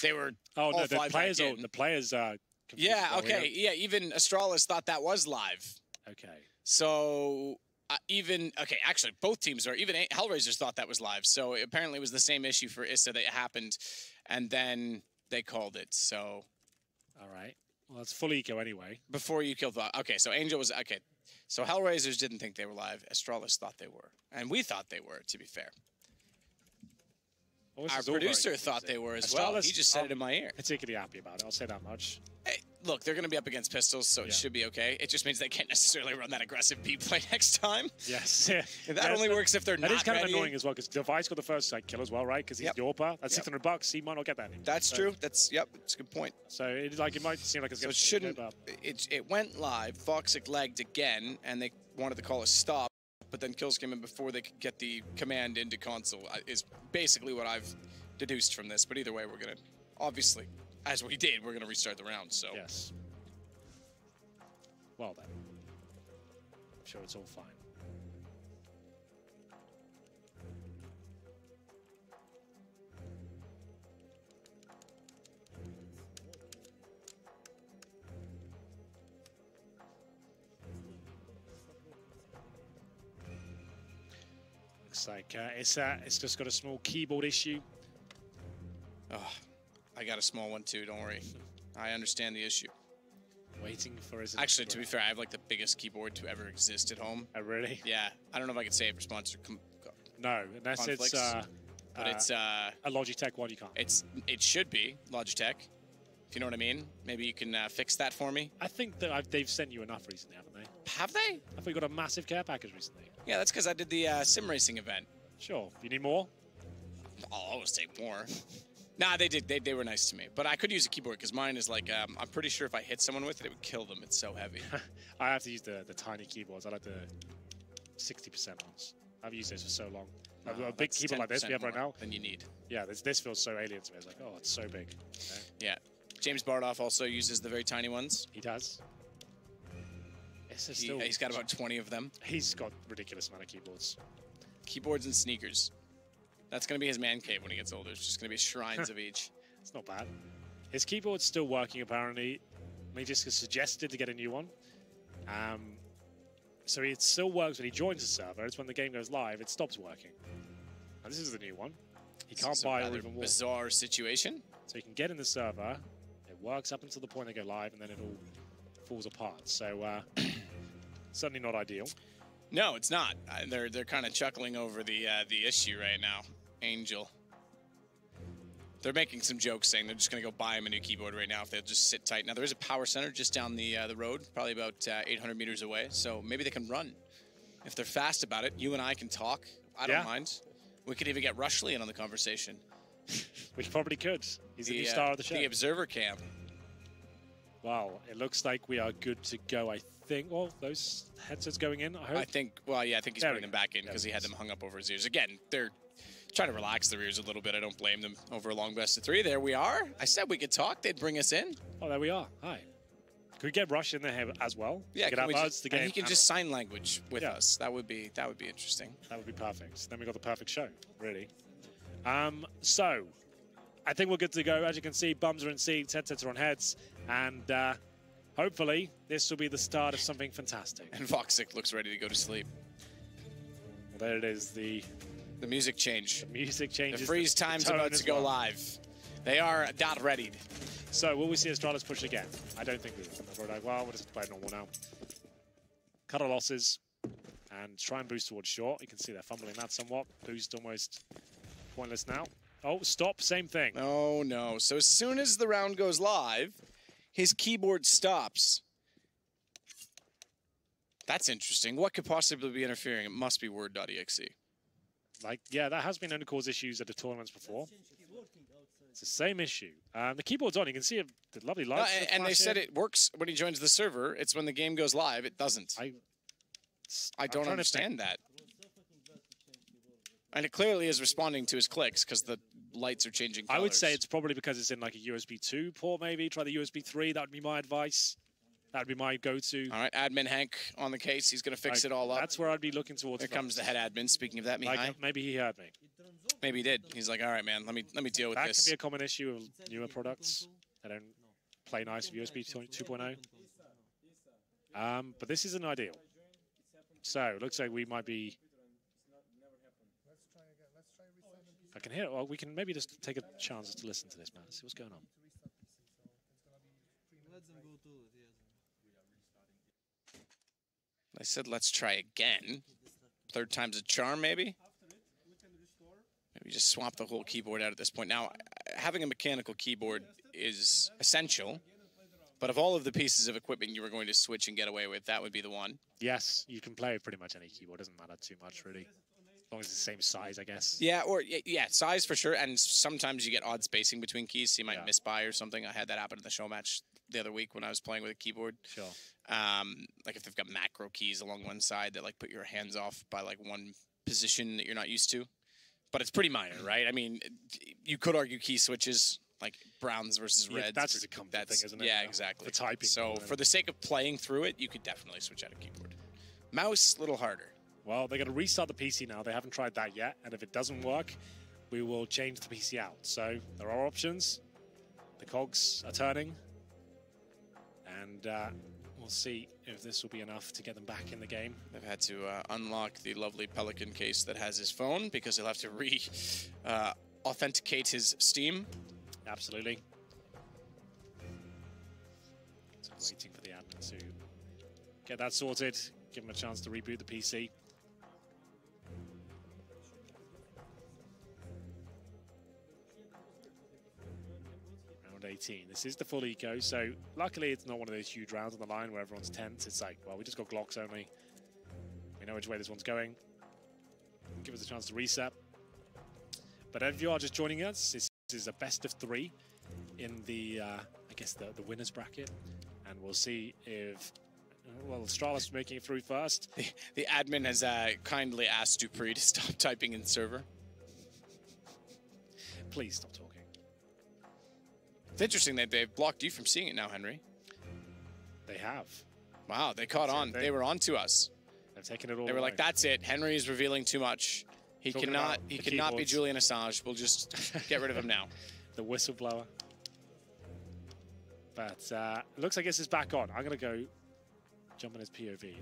they were all no, the players are yeah, okay. Yeah, even Astralis thought that was live. Okay. So actually both teams are, even HellRaisers thought that was live. So apparently it was the same issue for Issa that happened, and then they called it. So all right. Well, it's full eco anyway. Before you killed Vox. Okay, so Angel was... Okay, so HellRaisers didn't think they were live. Astralis thought they were. And we thought they were, to be fair. Well, our producer thought they were as well. He just said it in my ear. Particularly happy about it. I'll say that much. Hey, look, they're going to be up against pistols, so it should be okay. It just means they can't necessarily run that aggressive B play next time. Yes. That only works if they're not ready. That is kind of annoying as well, because Device got the first side kill as well, right? Because he's Yorpa. That's $600. He might not get that anymore. That's true. That's it's a good point. So it might seem like it's going to shouldn't. It went live. Voxic lagged again, and they wanted to call a stop, but then kills came in before they could get the command into console. Is basically what I've deduced from this. But either way, we're gonna obviously, as we did, we're gonna restart the round. So yes. Well then, I'm sure it's all fine. Looks like it's just got a small keyboard issue. Oh, I got a small one too. Don't worry, I understand the issue. Waiting for his... Actually, to be fair, I have like the biggest keyboard to ever exist at home. Oh, really? Yeah. I don't know if I could say it for sponsor. No, unless conflicts, but it's a Logitech one. You can't. It should be Logitech. If you know what I mean. Maybe you can fix that for me. I think that they've sent you enough recently, haven't they? Have they? I thought you got a massive care package recently. Yeah, that's because I did the sim racing event. Sure. You need more? I'll always take more. Nah, they did. They were nice to me. But I could use a keyboard because mine is like, I'm pretty sure if I hit someone with it, it would kill them. It's so heavy. I have to use the tiny keyboards. I like the 60% ones. I've used those for so long. I've got a big keyboard like this we have right now. Than you need. Yeah, this feels so alien to me. It's like, oh, it's so big. Okay. Yeah. James Bardoff also uses the very tiny ones. He does. He's got about 20 of them. He's got ridiculous amount of keyboards. Keyboards and sneakers. That's going to be his man cave when he gets older. It's just going to be shrines of each. It's not bad. His keyboard's still working, apparently. He just suggested to get a new one. So it still works when he joins the server. It's when the game goes live, it stops working. And this is the new one. He can't buy or even walk. Bizarre situation. So he can get in the server. It works up until the point they go live, and then it all falls apart. So certainly not ideal. No, it's not. They're kind of chuckling over the issue right now. Angel. They're making some jokes saying they're just going to go buy him a new keyboard right now if they'll just sit tight. Now, there is a power center just down the road, probably about 800 meters away, so maybe they can run. If they're fast about it, you and I can talk. I don't mind. We could even get Rushley in on the conversation. We probably could. He's the new star of the show. The observer cam. Wow, it looks like we are good to go, I think. Well, those headsets going in, I hope. I think he's putting them back in because he had them hung up over his ears. Again, they're trying to relax their ears a little bit. I don't blame them over a long best of 3. There we are. I said we could talk. They'd bring us in. Oh, there we are. Hi. Could we get Rush in there as well? Yeah, and he can just sign language with us. That would be interesting. That would be perfect. Then we got the perfect show, really. So, I think we're good to go. As you can see, bums are in seats, headsets are on heads, and hopefully this will be the start of something fantastic. And Voxic looks ready to go to sleep. Well, there it is. The music change. The music changes. The freeze time's about to go live. They are dot readied. So, will we see Astralis push again? I don't think we will. We're like, well, we'll just play normal now. Cut our losses and try and boost towards short. You can see they're fumbling that somewhat. Boost almost pointless now. Oh, stop. Same thing. Oh, no. So, as soon as the round goes live, his keyboard stops. That's interesting. What could possibly be interfering? It must be word.exe. Like, yeah, that has been known to cause issues at the tournaments before. It's the same issue. The keyboard's on. You can see the lovely lights. And they said it works when he joins the server. It's when the game goes live, it doesn't. I don't understand that. And it clearly is responding to his clicks because the lights are changing colors. I would say it's probably because it's in like a USB 2 port, maybe. Try the USB 3. That would be my advice. That would be my go-to. All right, admin Hank on the case. He's going to fix it all up. That's where I'd be looking towards. Here comes the head admin. Speaking of that, Mihai. Maybe he heard me. Maybe he did. He's like, all right, man, let me deal with this. That can be a common issue of newer products. They don't play nice with USB 2.0. But this isn't ideal. So, looks like we might be... I can hear it. Well, we can maybe just take a chance to listen to this, man. See what's going on. I said, let's try again. Third time's a charm, maybe? Maybe just swap the whole keyboard out at this point. Now, having a mechanical keyboard is essential, but of all of the pieces of equipment you were going to switch and get away with, that would be the one. Yes, you can play with pretty much any keyboard. Doesn't matter too much, really. As long as it's the same size, I guess. Yeah, or yeah, size for sure. And sometimes you get odd spacing between keys, so you might miss by or something. I had that happen in the show match the other week when I was playing with a keyboard. Sure. Like if they've got macro keys along one side that like put your hands off by like one position that you're not used to. But it's pretty minor, right? I mean, you could argue key switches, like browns versus reds. That's just a comfort thing, isn't it? Yeah, exactly. For typing. So for the sake of playing through it, you could definitely switch out a keyboard. Mouse, a little harder. Well, they're going to restart the PC now. They haven't tried that yet. And if it doesn't work, we will change the PC out. So there are options. The cogs are turning. And we'll see if this will be enough to get them back in the game. They've had to unlock the lovely Pelican case that has his phone because he'll have to authenticate his Steam. Absolutely. So waiting for the admin to get that sorted, give him a chance to reboot the PC. Round 18. This is the full eco, so luckily it's not one of those huge rounds on the line where everyone's tense. It's like, well, we just got Glocks only. We know which way this one's going. Give us a chance to reset. But if you are just joining us, this is a best of 3 in the, I guess, the winner's bracket. And we'll see if, well, Astralis making it through first. The admin has kindly asked Dupree to stop typing in server. Please stop talking. It's interesting that they've blocked you from seeing it now, Henry. They have. Wow, they caught on. They were on to us. They've taken it all They were like, that's it. Henry is revealing too much. He cannot be Julian Assange. We'll just get rid of him now. The whistleblower. But it looks like this is back on. I'm going to go jump in his POV.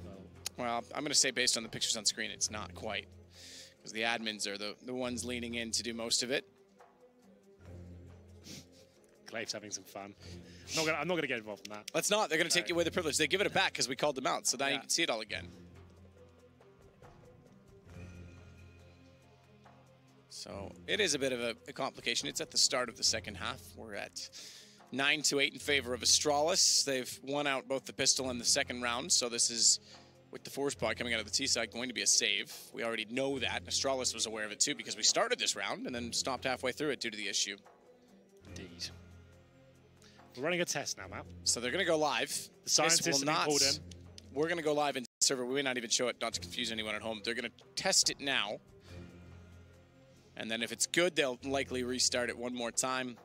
Well, I'm going to say based on the pictures on screen, it's not quite. Because the admins are the ones leaning in to do most of it. Clay's having some fun. I'm not going to get involved in that. Let's not. They're going to take away the privilege. They give it back because we called them out. So now you can see it all again. So it is a bit of a complication. It's at the start of the second half. We're at 9-8 in favor of Astralis. They've won out both the pistol and the second round. So this is, with the 4-spot coming out of the T side, going to be a save. We already know that. Astralis was aware of it too because we started this round and then stopped halfway through it due to the issue. Indeed. We're running a test now, Matt. So they're going to go live. The scientists have been pulled in. We're going to go live in server. We may not even show it, not to confuse anyone at home. They're going to test it now. And then if it's good, they'll likely restart it one more time.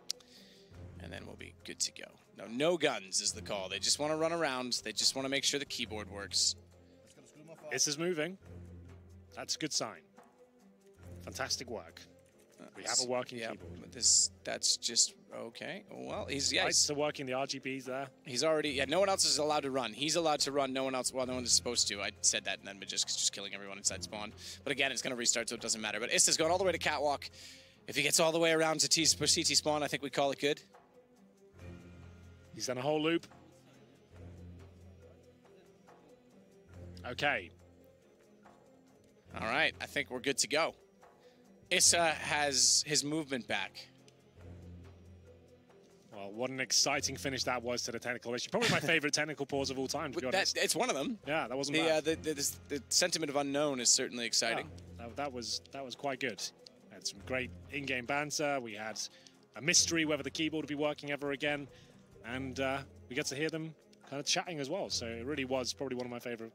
And then we'll be good to go. No guns is the call. They just want to run around. They just want to make sure the keyboard works. This is moving. That's a good sign. Fantastic work. We have a working keyboard. That's just okay. Well, Lights are working. The RGB's there. He's already. No one else is allowed to run. He's allowed to run. No one else. Well, no one is supposed to. I said that, and then just killing everyone inside spawn. But again, it's going to restart, so it doesn't matter. But Ista's going all the way to catwalk. If he gets all the way around to CT spawn, I think we call it good. He's done a whole loop. Okay. All right. I think we're good to go. Issa has his movement back. Well, what an exciting finish that was to the technical issue. Probably my favorite technical pause of all time, to be honest. It's one of them. Yeah, that wasn't bad. The sentiment of unknown is certainly exciting. Yeah, that was quite good. We had some great in-game banter. We had a mystery whether the keyboard would be working ever again. And we get to hear them kind of chatting as well. So it really was probably one of my favorite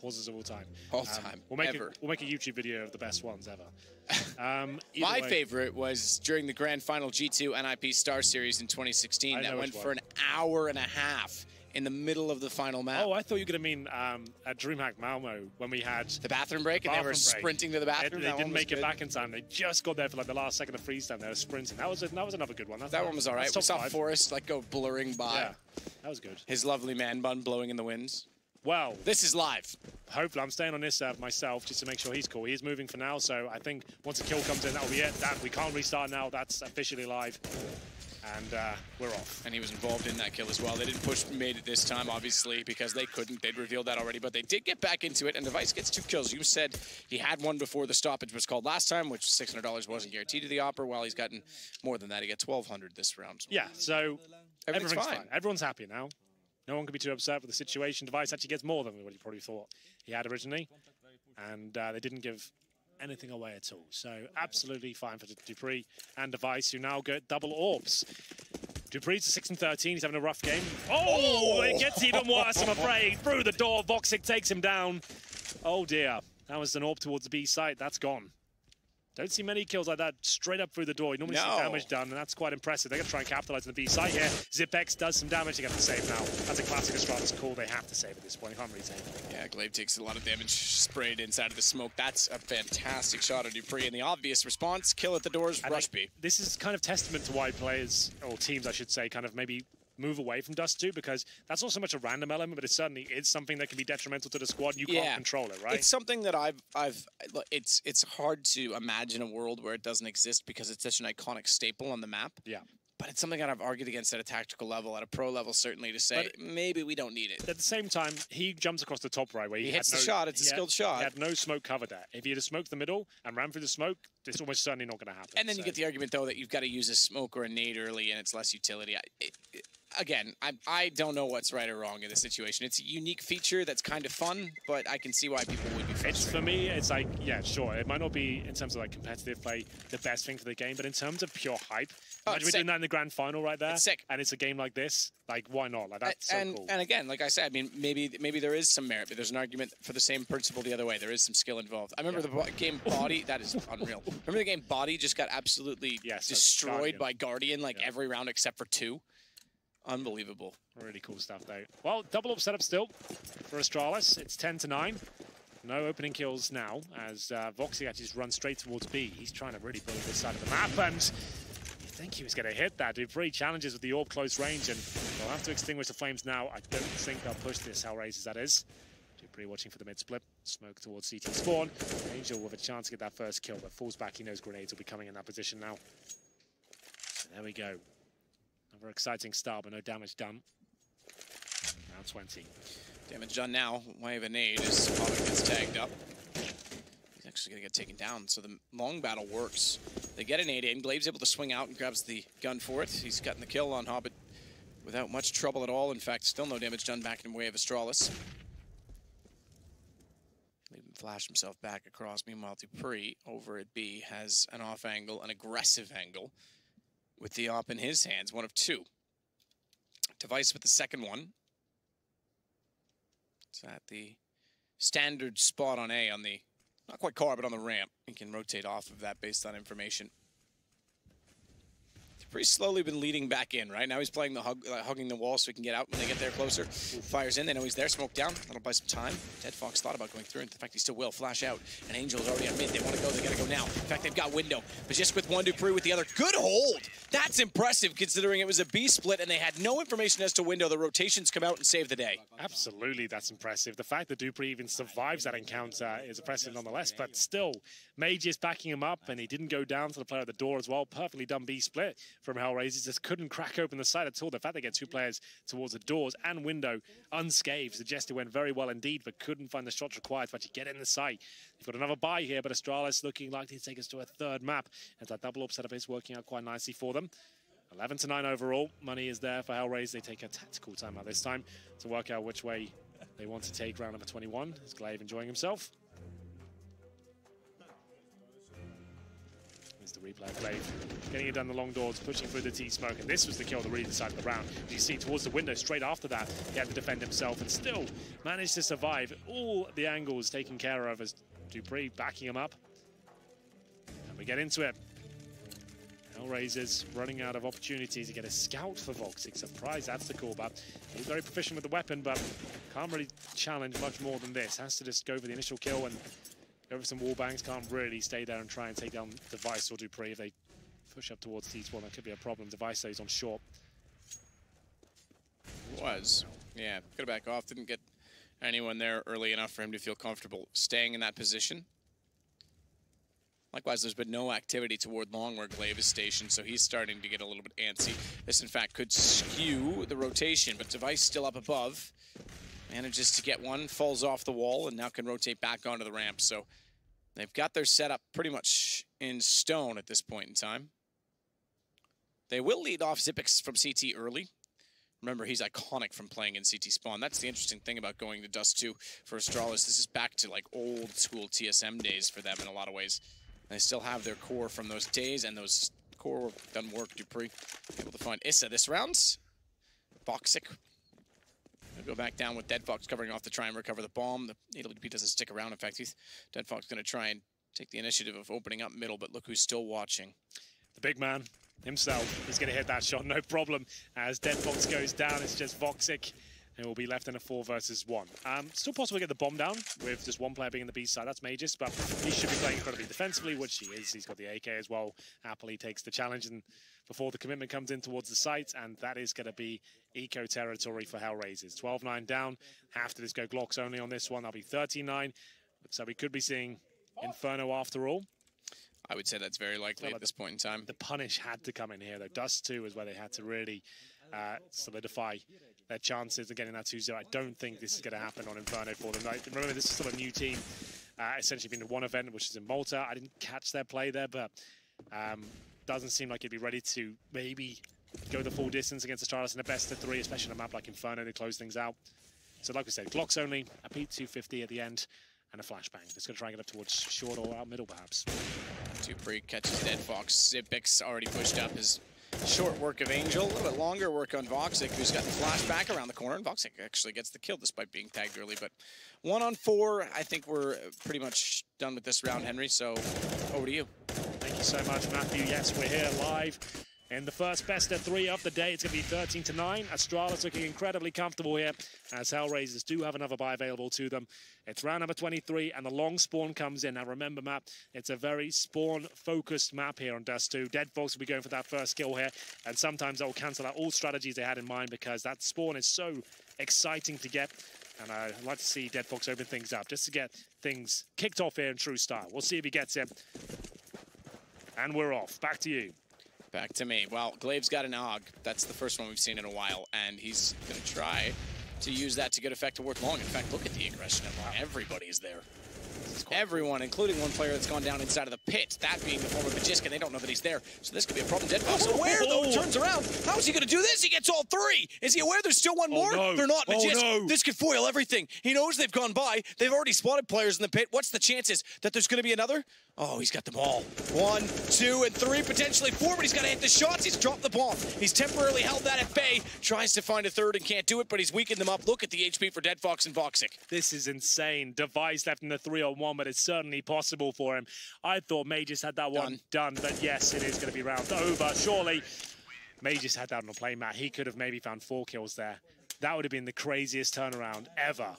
pauses of all time. All time, we'll make a YouTube video of the best ones ever. My favorite was during the grand final G2 NIP Star Series in 2016. That went for an hour and a half in the middle of the final map. Oh, I thought you were going to mean at DreamHack Malmo when we had the bathroom break and they were sprinting to the bathroom. They didn't make it back in time. They just got there for like the last second of freeze time. They were sprinting. That was another good one. That one was all right. We saw Forrest like go blurring by. Yeah, that was good. His lovely man bun blowing in the winds. Well, this is live. Hopefully, I'm staying on this serve myself just to make sure he's cool. He is moving for now, so I think once a kill comes in, that'll be it. We can't restart now. That's officially live. and we're off. And he was involved in that kill as well. They didn't push mid it this time, obviously, because they couldn't. They'd revealed that already, but they did get back into it, and Device gets 2 kills. You said he had one before the stoppage was called last time, which $600 wasn't guaranteed to the Opera. While he's gotten more than that, he got $1,200 this round. Yeah, so everything's fine. Everyone's happy now. No one can be too upset with the situation. Device actually gets more than what he probably thought he had originally, and they didn't give anything away at all. So absolutely fine for dupreeh and Device, who now get double orbs. dupreeh's 6 and 13. He's having a rough game. Oh, it gets even worse, I'm afraid. Through the door, Voxic takes him down. Oh dear, that was an orb towards the B site. That's gone. Don't see many kills like that straight up through the door. You normally see damage done, and that's quite impressive. They're going to try and capitalize on the B site here. Zipex does some damage. They get the save now. That's a classic Astralis call. They have to save at this point. Can't really save. Yeah, Glaive takes a lot of damage sprayed inside of the smoke. That's a fantastic shot of dupreeh. And the obvious response, kill at the doors, rush B. This is kind of testament to why players, or teams I should say, kind of maybe move away from Dust 2, because that's not so much a random element, but it certainly is something that can be detrimental to the squad. You can't control it, right? It's something that it's hard to imagine a world where it doesn't exist because it's such an iconic staple on the map. Yeah. But it's something that I've argued against at a tactical level, at a pro level, certainly, to say maybe we don't need it. At the same time, he jumps across the top right where he hits the shot. It's a skilled shot. He had no smoke cover there. If he had smoked the middle and ran through the smoke, it's almost certainly not going to happen. And then you get the argument, though, that you've got to use a smoke or a nade early and it's less utility. Again, I don't know what's right or wrong in this situation. It's a unique feature that's kind of fun, but I can see why people would be frustrated. For me, it's like, yeah, sure. It might not be, in terms of like competitive play, the best thing for the game, but in terms of pure hype, imagine we're doing that in the grand final right there. It's sick. And it's a game like this. Like, why not? Like, that's so cool. And again, like I said, I mean, maybe there is some merit, but there's an argument for the same principle the other way. There is some skill involved. I remember the game Body. That is unreal. Remember the game Body just got absolutely destroyed by Guardian, like every round except for 2. Unbelievable. Really cool stuff, though. Well, double up setup still for Astralis. It's 10-9. No opening kills now, as Voxic actually just runs straight towards B. He's trying to really build this side of the map, and you think he was going to hit that. dupreeh challenges with the orb close range, and they'll have to extinguish the flames now. I don't think they'll push this, HellRaisers, that is. dupreeh watching for the mid-split. Smoke towards CT spawn. Angel with a chance to get that first kill, but falls back. He knows grenades will be coming in that position now. So there we go. Another exciting start, but no damage done. Round 20. Damage done now. Wave a nade as Hobbit gets tagged up. He's actually going to get taken down, so the long battle works. They get a nade in. Glaive's able to swing out and grabs the gun for it. He's gotten the kill on Hobbit without much trouble at all. In fact, still no damage done back in way of Astralis. Leave him flash himself back across. Meanwhile, dupreeh over at B has an off angle, an aggressive angle, with the op in his hands, 1 of 2. Device with the second one. It's at the standard spot on A on the, not quite car, but on the ramp. He can rotate off of that based on information. Pretty slowly been leading back in, right? Now he's playing the hugging the wall so he can get out when they get there closer. Fires in, they know he's there, smoke down. That'll buy some time. Dead Fox thought about going through, in fact, he still will. Flash out, and Angel is already on mid. They want to go, they got to go now. In fact, they've got window, but just with one, dupreeh with the other. Good hold! That's impressive, considering it was a B split, and they had no information as to window. The rotations come out and save the day. Absolutely, that's impressive. The fact that dupreeh even survives that encounter is impressive nonetheless, but still, Mage is backing him up, and he didn't go down to the player at the door as well. Perfectly done B split from HellRaisers. Just couldn't crack open the side at all. The fact they get 2 players towards the doors and window unscathed suggests it went very well indeed, but couldn't find the shots required to actually get in the site. They've got another buy here, but Astralis looking likely to take us to a 3rd map, as that double up setup is working out quite nicely for them. 11-9 overall. Money is there for HellRaisers. They take a tactical timeout this time to work out which way they want to take round number 21. Is Glaive enjoying himself? There's the replay of Glaive getting it down the long doors, pushing through the T-smoke, and this was the kill that really decided the round. You see towards the window, straight after that, he had to defend himself and still managed to survive. All the angles taken care of as dupreeh backing him up. And we get into it. HellRaisers running out of opportunities to get a scout for Voxic. Surprise, that's the call, but he's very proficient with the weapon, but can't really challenge much more than this. Has to just go for the initial kill and go for some wall bangs. Can't really stay there and try and take down Device or dupreeh. If they push up towards T1, that could be a problem. Device, though, he's on short. Was. Yeah, could have back off. Didn't get anyone there early enough for him to feel comfortable staying in that position. Likewise, there's been no activity toward long where Glaive is stationed, so he's starting to get a little bit antsy. This, in fact, could skew the rotation, but Device still up above. Manages to get one, falls off the wall, and now can rotate back onto the ramp. So they've got their setup pretty much in stone at this point in time. They will lead off Xyp9x from CT early. Remember, he's iconic from playing in CT spawn. That's the interesting thing about going to Dust 2 for Astralis. This is back to like old school TSM days for them in a lot of ways. They still have their core from those days, and those core done work. Dupree able to find Issa this round. Voxic will go back down with Dead Fox covering off to try and recover the bomb. The AWP doesn't stick around. In fact, Dead Fox going to try and take the initiative of opening up middle, but look who's still watching. The big man himself is going to hit that shot, no problem. As Dead Fox goes down, it's just Voxic, and will be left in a 4 versus 1. Still possible to get the bomb down with just one player being in the B side. That's Magus, but he should be playing incredibly defensively, which he is. He's got the AK as well. Happily takes the challenge and before the commitment comes in towards the site, and that is going to be eco territory for HellRaisers. 12-9 down. Have to just go Glocks only on this one. That'll be 13-9. So we could be seeing Inferno after all. I would say that's very likely at this point in time. The punish had to come in here, though. Dust 2 is where they had to really solidify their chances of getting that 2-0. I don't think this is going to happen on Inferno for them. Remember, this is still a new team. Essentially been to one event, which is in Malta. I didn't catch their play there, but doesn't seem like he'd be ready to maybe go the full distance against Astralis in a best of 3, especially on a map like Inferno to close things out. So like we said, Glocks only, a P250 at the end, and a flashbang. Just going to try and get up towards short or out middle, perhaps. Dupree catches Dead Fox. Xyp9x already pushed up his short work of Angel. A little bit longer work on Voxic, who's got the flashback around the corner. And Voxic actually gets the kill despite being tagged early. But 1 on 4, I think we're pretty much done with this round, Henry. So over to you. Thank you so much, Matthew. Yes, we're here live in the first best of 3 of the day. It's going to be 13-9. Astralis looking incredibly comfortable here, as HellRaisers do have another buy available to them. It's round number 23, and the long spawn comes in. Now remember, map, it's a very spawn-focused map here on Dust 2. Dead Fox will be going for that first kill here, and sometimes that will cancel out all strategies they had in mind, because that spawn is so exciting to get. And I'd like to see Dead Fox open things up, just to get things kicked off here in true style. We'll see if he gets it. And we're off. Back to you. Back to me. Well, Glaive's got an AUG. That's the first one we've seen in a while, and he's going to try to use that to good effect to work long. In fact, look at the aggression of long. Everybody's there. Everyone, including one player that's gone down inside of the pit, that being the former Majiskin. They don't know that he's there, so this could be a problem. Dead Fox aware, though, turns around. How is he going to do this? He gets all 3. Is he aware there's still one more? No. They're not. No. This could foil everything. He knows they've gone by. They've already spotted players in the pit. What's the chances that there's going to be another? Oh, he's got them all. 1, 2, and 3, potentially 4, but he's got to hit the shots. He's dropped the bomb. He's temporarily held that at bay. Tries to find a third and can't do it, but he's weakened them up. Look at the HP for Dead Fox and Voxic. This is insane. Device left in the 3-on-1, but it's certainly possible for him. I thought Magus had that one done, but yes, it is going to be round over. Surely, Magus had that on a play, Matt. He could have maybe found 4 kills there. That would have been the craziest turnaround ever.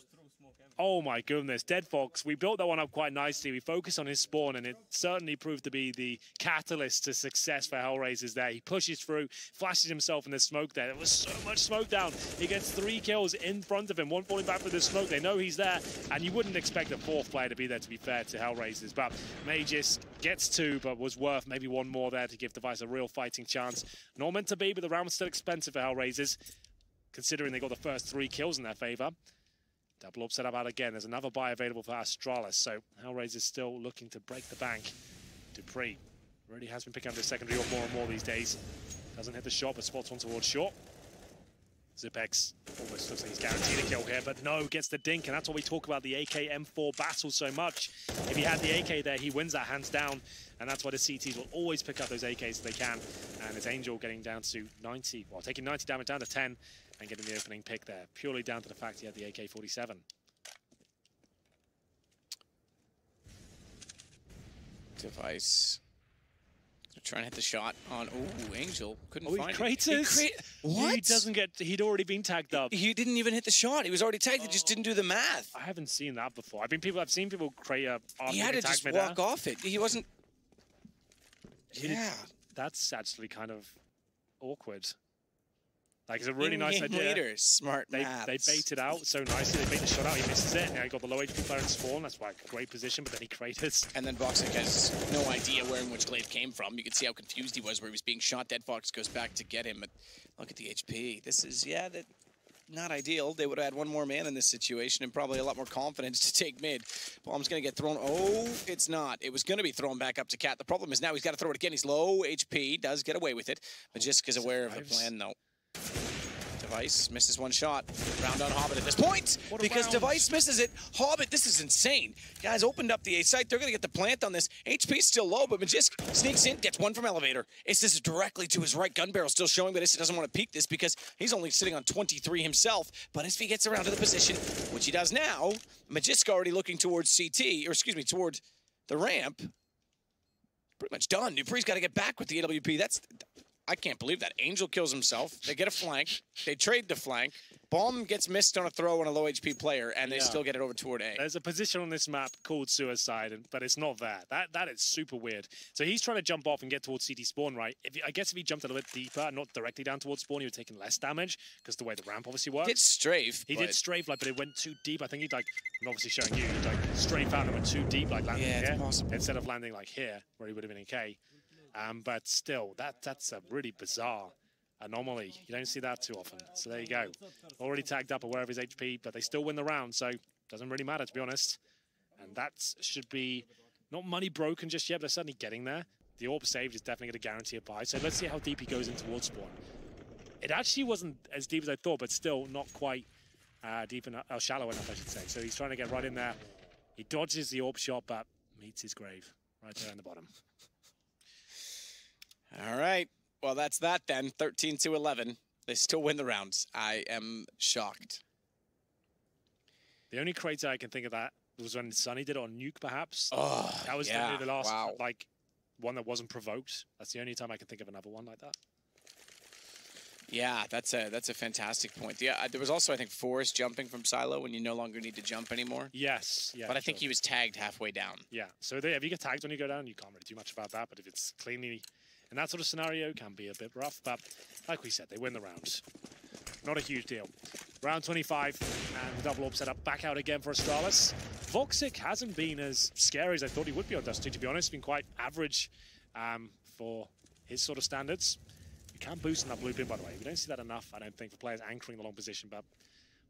Oh my goodness, Dead Fox, we built that one up quite nicely. We focused on his spawn, and it certainly proved to be the catalyst to success for HellRaisers there. He pushes through, flashes himself in the smoke there. There was so much smoke down. He gets 3 kills in front of him, 1 falling back through the smoke. They know he's there, and you wouldn't expect a 4th player to be there, to be fair to HellRaisers. But Magus gets 2, but was worth maybe 1 more there to give Device a real fighting chance. Not meant to be, but the round was still expensive for HellRaisers, considering they got the first 3 kills in their favor. Double up set up out again. There's another buy available for Astralis, so HellRaisers still looking to break the bank. Dupree really has been picking up the secondary or more and more these days. Doesn't hit the shot, but spots one towards short. Xyp9x almost looks like he's guaranteed a kill here, but no, gets the dink, and that's what we talk about the AK M4 battle so much. If he had the AK there, he wins that hands down, and that's why the CTs will always pick up those AKs if they can. And it's Angel getting down to 90, well, taking 90 damage down to 10, and getting the opening pick there, purely down to the fact he had the AK-47. Device. Trying to hit the shot on, ooh, Angel. Couldn't find Kratos? it. What? He doesn't get, he'd already been tagged up. He didn't even hit the shot. He was already tagged. He just didn't do the math. I haven't seen that before. I've seen people create a... He had to just walk off it. He wasn't... Yeah. That's actually kind of awkward. Like, it's a really nice idea. Leader, smart They bait it out so nicely. They bait the shot out. He misses it. Now he got the low HP player in spawn. That's why a great position, but then he created. And then Voxic has no idea where in which glaive came from. You can see how confused he was where he was being shot. Dead Fox goes back to get him. But look at the HP. This is, yeah, not ideal. They would have had one more man in this situation and probably a lot more confidence to take mid. Bomb's going to get thrown. Oh, it's not. It was going to be thrown back up to Cat. The problem is now he's got to throw it again. He's low HP. Does get away with it. But just is aware of the plan, though. Device misses one shot. Round on Hobbit at this point. Because Device misses it. Hobbit, this is insane. Guys opened up the A site. They're going to get the plant on this. HP's still low, but Magisk sneaks in, gets one from Elevator. Ace is directly to his right. Gun barrel still showing, but Ace doesn't want to peek this because he's only sitting on 23 himself. But if he gets around to the position, which he does now, Magisk already looking towards CT, or excuse me, toward the ramp. Pretty much done. Dupree's got to get back with the AWP. I can't believe that. Angel kills himself. They get a flank. They trade the flank. Bomb gets missed on a throw on a low HP player, and they still get it over toward A. There's a position on this map called Suicide, but it's not that. That is super weird. So he's trying to jump off and get towards CT spawn, right? I guess if he jumped a little bit deeper, not directly down towards spawn, he would have taken less damage because the way the ramp obviously works. He did strafe. He did strafe, like, but it went too deep. I think he'd, like, I'm obviously showing you, he'd, like, strafe out and went too deep, like landing here, instead of landing, like, here, where he would have been in K. But still, that's a really bizarre anomaly. You don't see that too often. So there you go. Already tagged up aware of his HP, but they still win the round, so doesn't really matter, to be honest. And that should be not money broken just yet, but they're certainly getting there. The AWP saved is definitely going to guarantee a buy. So let's see how deep he goes in towards spawn. It actually wasn't as deep as I thought, but still not quite deep enough, shallow enough, I should say. So he's trying to get right in there. He dodges the AWP shot, but meets his grave right there in the bottom. All right. Well, that's that then. 13-11. They still win the rounds. I am shocked. The only crater I can think of that was when Sunny did it on Nuke, perhaps. Oh, that was the last, like, one that wasn't provoked. That's the only time I can think of another one like that. Yeah, that's a fantastic point. Yeah, there was also, I think, Forrest jumping from Silo when you no longer need to jump anymore. Yes, yeah. But I think he was tagged halfway down. Yeah, so if you get tagged when you go down, you can't really do much about that. But if it's cleanly in that sort of scenario, can be a bit rough. But like we said, they win the round. Not a huge deal. Round 25, and the double AWP set up back out again for Astralis. Voxic hasn't been as scary as I thought he would be on Dusty, to be honest. Been quite average for his sort of standards. You can boost in that blue pin, by the way. We don't see that enough, I don't think, for players anchoring the long position, but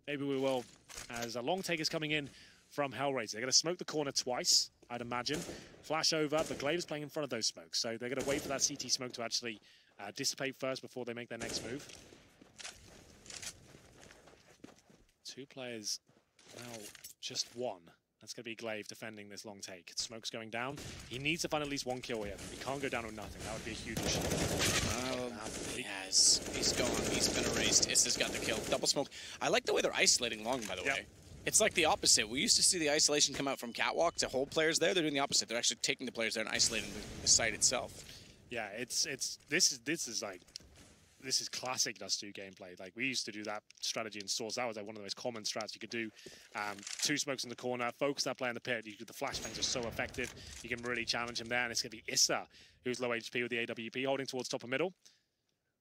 maybe we will, as a long take is coming in from HellRaisers. They're going to smoke the corner twice, I'd imagine. Flash over, but Glaive is playing in front of those smokes, so they're going to wait for that CT smoke to actually dissipate first before they make their next move. Two players, now just one. That's going to be Glaive defending this long take. Smoke's going down. He needs to find at least one kill here. He can't go down with nothing. That would be a huge issue. Yes, he's gone. He's been erased. Issa's got the kill. Double smoke. I like the way they're isolating long, by the way. It's like the opposite. We used to see the isolation come out from Catwalk to hold players there. They're doing the opposite. They're actually taking the players there and isolating the site itself. Yeah, this is classic Dust2 gameplay. Like, we used to do that strategy in Source. That was like one of the most common strats you could do. Two smokes in the corner, focus that player in the pit. The flashbangs are so effective. You can really challenge him there, and it's going to be Issa, who's low HP with the AWP, holding towards top and middle.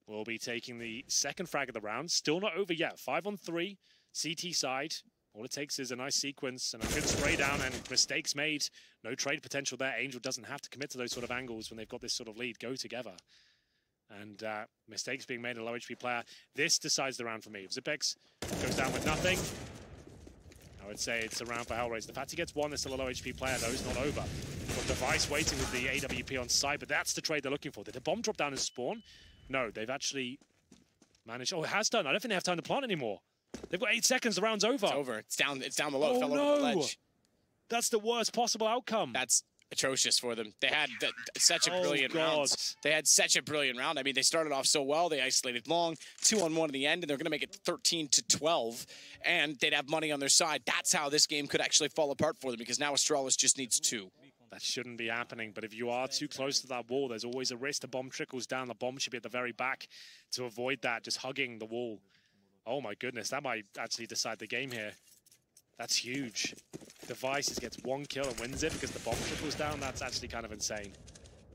Will be taking the second frag of the round. Still not over yet. 5-on-3, CT side. All it takes is a nice sequence and a good spray down, and mistakes made. No trade potential there. Angel doesn't have to commit to those sort of angles when they've got this sort of lead. Go together. And mistakes being made, a low HP player. This decides the round for me. If Zipex goes down with nothing, I would say it's a round for HellRaisers. The fact he gets one, there's still a low HP player, though, is not over. Got Device waiting with the AWP on site, but that's the trade they're looking for. Did the bomb drop down and spawn? No, they've actually managed. Oh, it has done. I don't think they have time to plant anymore. They've got 8 seconds. The round's over. It's over. It's down below. Oh, fell no. over the ledge. That's the worst possible outcome. That's atrocious for them. They had such a brilliant round. They had such a brilliant round. I mean, they started off so well. They isolated long, 2-on-1 in the end, and they're going to make it 13-12, and they'd have money on their side. That's how this game could actually fall apart for them, because now Astralis just needs 2. That shouldn't be happening, but if you are too close to that wall, there's always a risk the bomb trickles down. The bomb should be at the very back to avoid that, just hugging the wall. Oh my goodness, that might actually decide the game here. That's huge. Devices gets 1 kill and wins it because the bomb trickles down. That's actually kind of insane.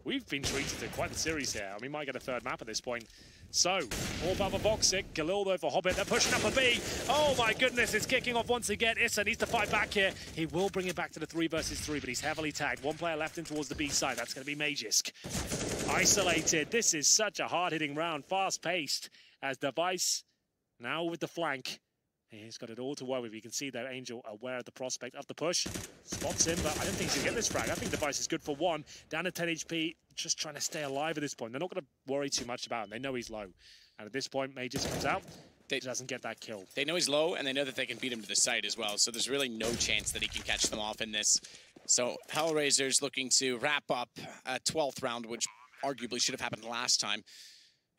we've been treated to quite the series here. We might get a third map at this point. So, all about the Voxic. Galil, though, for Hobbit. They're pushing up a B. Oh, my goodness. It's kicking off once again. Issa needs to fight back here. He will bring it back to the 3 versus 3, but he's heavily tagged. One player left in towards the B side. That's going to be Magisk. Isolated. This is such a hard-hitting round. Fast-paced as Device now with the flank. He's got it all to work with. You can see there, Angel aware of the prospect of the push. Spots him, but I don't think he's going to get this frag. I think Device is good for 1. Down to 10 HP, just trying to stay alive at this point. They're not going to worry too much about him. They know he's low. And at this point, Magisk comes out. He doesn't get that kill. They know he's low, and they know that they can beat him to the site as well. So there's really no chance that he can catch them off in this. So HellRaisers looking to wrap up a 12th round, which arguably should have happened last time.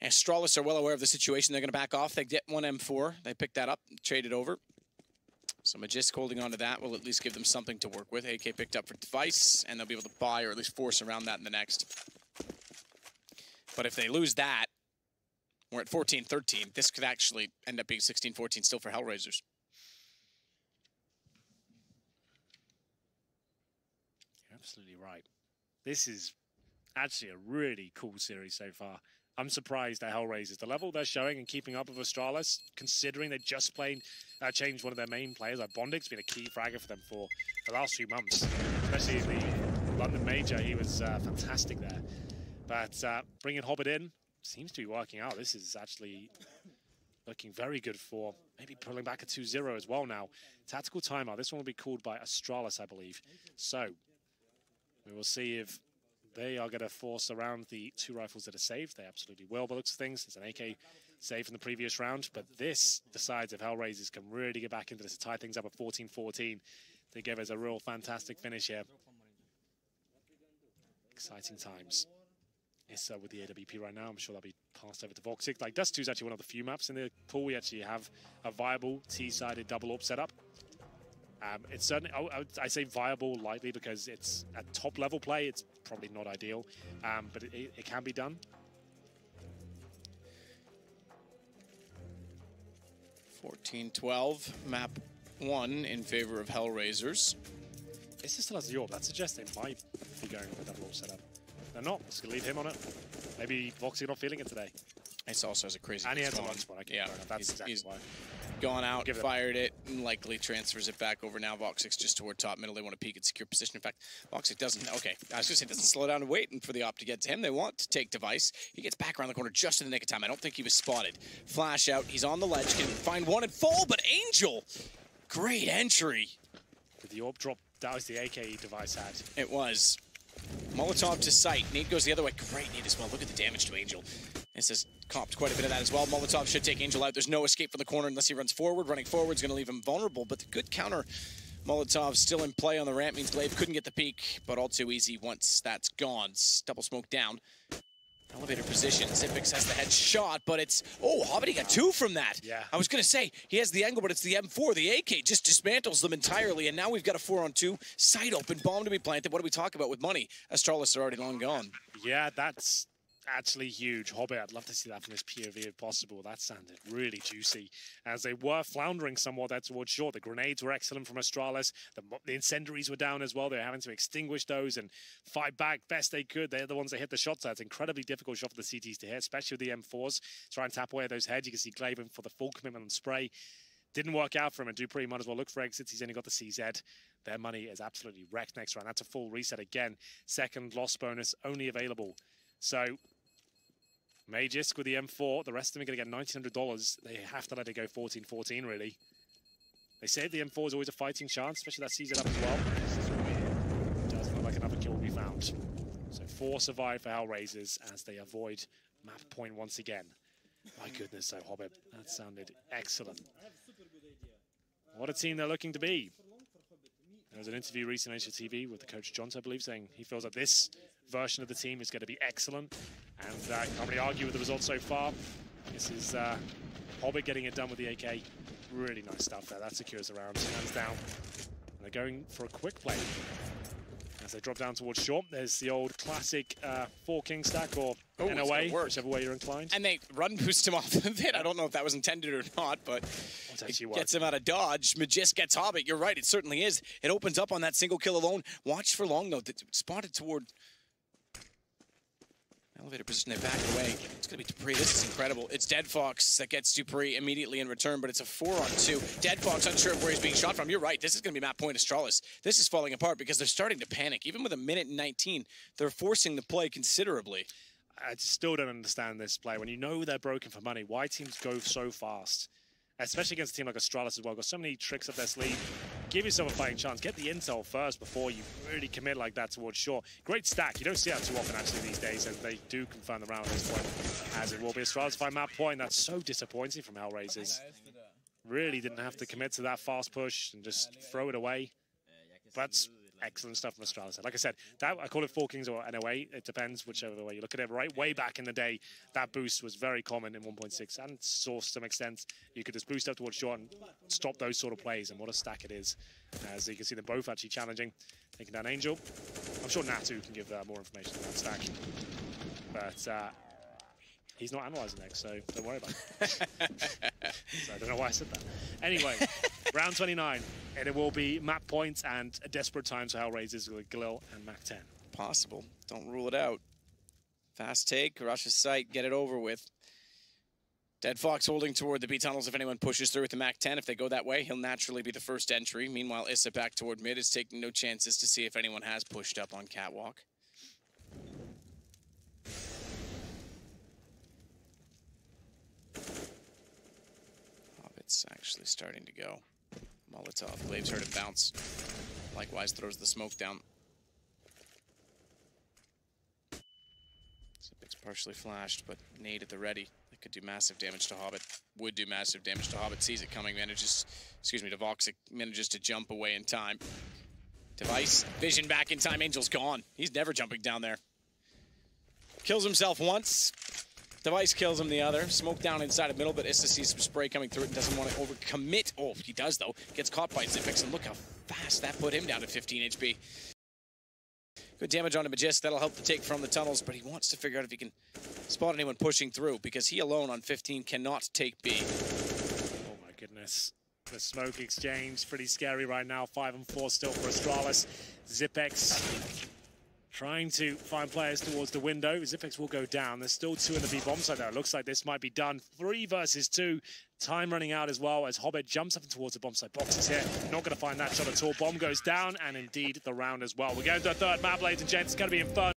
Astralis are well aware of the situation. They're going to back off. They get 1 M4. They pick that up, trade it over. So Magisk holding on to that will at least give them something to work with. AK picked up for Device, and they'll be able to buy or at least force around that in the next. But if they lose that, we're at 14-13. This could actually end up being 16-14 still for HellRaisers. You're absolutely right. This is actually a really cool series so far. I'm surprised at HellRaisers. The level they're showing and keeping up with Astralis, considering they just changed one of their main players, like Bondic's been a key fragger for them for the last few months. Especially in the London Major, he was fantastic there. But bringing Hobbit in seems to be working out. This is actually looking very good for maybe pulling back a 2-0 as well now. Tactical timeout. This one will be called by Astralis, I believe. So we will see if they are going to force around the 2 rifles that are saved. They absolutely will, by the looks of things. It's an AK save from the previous round, but this decides if HellRaisers can really get back into this to tie things up at 14-14. They give us a real fantastic finish here. Exciting times. Issa with the AWP right now. I'm sure that'll be passed over to Voxic. Like, Dust 2 is actually one of the few maps in the pool we actually have a viable T-sided double AWP setup. It's certainly, I say viable lightly because it's at top level play. It's probably not ideal, but it can be done. 14-12, map 1 in favor of HellRaisers. Issa still has the AWP. That suggests they might be going with a double AWP setup. They're not. Just gonna leave him on it. Maybe Voxic not feeling it today. It's also has a crazy. And he has a lunch spot. Yeah, that's exactly why. Gone out, fired it, and likely transfers it back over now. Voxic's just toward top middle. They want to peek at secure position. In fact, Voxic doesn't. Okay, I was just saying, doesn't slow down and wait for the op to get to him. They want to take Device. He gets back around the corner just in the nick of time. I don't think he was spotted. Flash out. He's on the ledge. Can find one and fall, but Angel, great entry. With the AWP drop, that was the AK Device had. It was. Molotov to sight. Nate goes the other way. Great Nate as well. Look at the damage to Angel. This has copped quite a bit of that as well. Molotov should take Angel out. There's no escape from the corner unless he runs forward. Running forward is going to leave him vulnerable, but the good counter. Molotov still in play on the ramp means Glaive couldn't get the peek, but all too easy once that's gone. Double smoke down. Elevator position. Zipix has the head shot, but it's... Oh, Hobbit, he got 2 from that. Yeah. I was going to say, he has the angle, but it's the M4. The AK just dismantles them entirely, and now we've got a 4-on-2. Side open, bomb to be planted. What do we talk about with money? Astralis are already long gone. Yeah, that's actually huge. Hobbit, I'd love to see that from this POV if possible. That sounded really juicy. As they were floundering somewhat there towards short. The grenades were excellent from Astralis. The incendiaries were down as well. They were having to extinguish those and fight back best they could. They're the ones that hit the shots. That's incredibly difficult shot for the CTs to hit, especially with the M4s. Try and tap away at those heads. You can see Glaven for the full commitment on spray. Didn't work out for him, and Dupree might as well look for exits. He's only got the CZ. Their money is absolutely wrecked next round. That's a full reset again. Second loss bonus only available. So Magisk with the M4, the rest of them are going to get $1,900. They have to let it go 14-14, really. They say the M4 is always a fighting chance, especially that CZ up as well. Doesn't look like another kill will be found. So 4 survive for HellRaisers as they avoid map point once again. My goodness, though, Hobbit. That sounded excellent. What a team they're looking to be. There was an interview recently on HTV with the coach John, I believe, saying he feels that this version of the team is going to be excellent. And can't really argue with the results so far. This is Hobbit getting it done with the AK. Really nice stuff there. That secures the round. Hands down. And they're going for a quick play. As they drop down towards short, there's the old classic 4-king stack or NOA, whichever way you're inclined. And they run boost him off of it. I don't know if that was intended or not, but it gets him out of dodge. Magisk gets Hobbit. You're right, it certainly is. It opens up on that single kill alone. Watch for long, though. Spotted toward Elevator position, they back away. It's going to be Dupree. This is incredible. It's Dead Fox that gets Dupree immediately in return, but it's a 4-on-2. Dead Fox unsure of where he's being shot from. You're right. This is going to be map point Astralis. This is falling apart because they're starting to panic. Even with 1:19, they're forcing the play considerably. I still don't understand this play. When you know they're broken for money, why teams go so fast? Especially against a team like Astralis as well. Got so many tricks up their sleeve. Give yourself a fighting chance. Get the intel first before you really commit like that towards shore. Great stack. You don't see that too often actually these days, as they do confirm the round at this point. As it will be Astralis find map point. That's so disappointing from HellRaisers. Really didn't have to commit to that fast push and just throw it away. But excellent stuff from Astralis. Like I said, that I call it 4 Kings or NOA. It depends whichever way you look at it. Right, way back in the day, that boost was very common in 1.6 and Source to some extent. You could just boost up towards shore and stop those sort of plays. And what a stack it is. As you can see, them both actually challenging, taking down Angel. I'm sure Natu can give more information on that stack, but he's not analyzing next, so don't worry about it. So I don't know why I said that. Anyway, round 29, and it will be map points and a desperate times for HellRaisers with Glil and Mac 10. Possible. Don't rule it out. Fast take, rush his sight, get it over with. Dead Fox holding toward the B tunnels if anyone pushes through with the Mac 10. If they go that way, he'll naturally be the first entry. Meanwhile, Issa back toward mid is taking no chances to see if anyone has pushed up on Catwalk. Hobbit's actually starting to go. Molotov. Blade's heard it bounce. Likewise throws the smoke down. Zipic's partially flashed, but nade at the ready. That could do massive damage to Hobbit. Would do massive damage to Hobbit. Sees it coming, manages, to Voxic, manages to jump away in time. Device, vision back in time. Angel's gone. He's never jumping down there. Kills himself once. Device kills him the other. Smoke down inside of middle, but Issa sees some spray coming through it and doesn't want to overcommit. Oh, he does, though. Gets caught by Zipix, and look how fast that put him down to 15 HP. Good damage on the Magisk. That'll help the take from the tunnels, but he wants to figure out if he can spot anyone pushing through, because he alone on 15 cannot take B. Oh, my goodness. The smoke exchange, pretty scary right now. 5 and 4 still for Astralis. Zipex trying to find players towards the window. Zipex will go down. There's still 2 in the B bomb site there. It looks like this might be done. 3 versus 2. Time running out as well as Hobbit jumps up towards the bomb site. Boxes here. Not going to find that shot at all. Bomb goes down, and indeed the round as well. We're going to the third map, ladies and gents. It's going to be Inferno.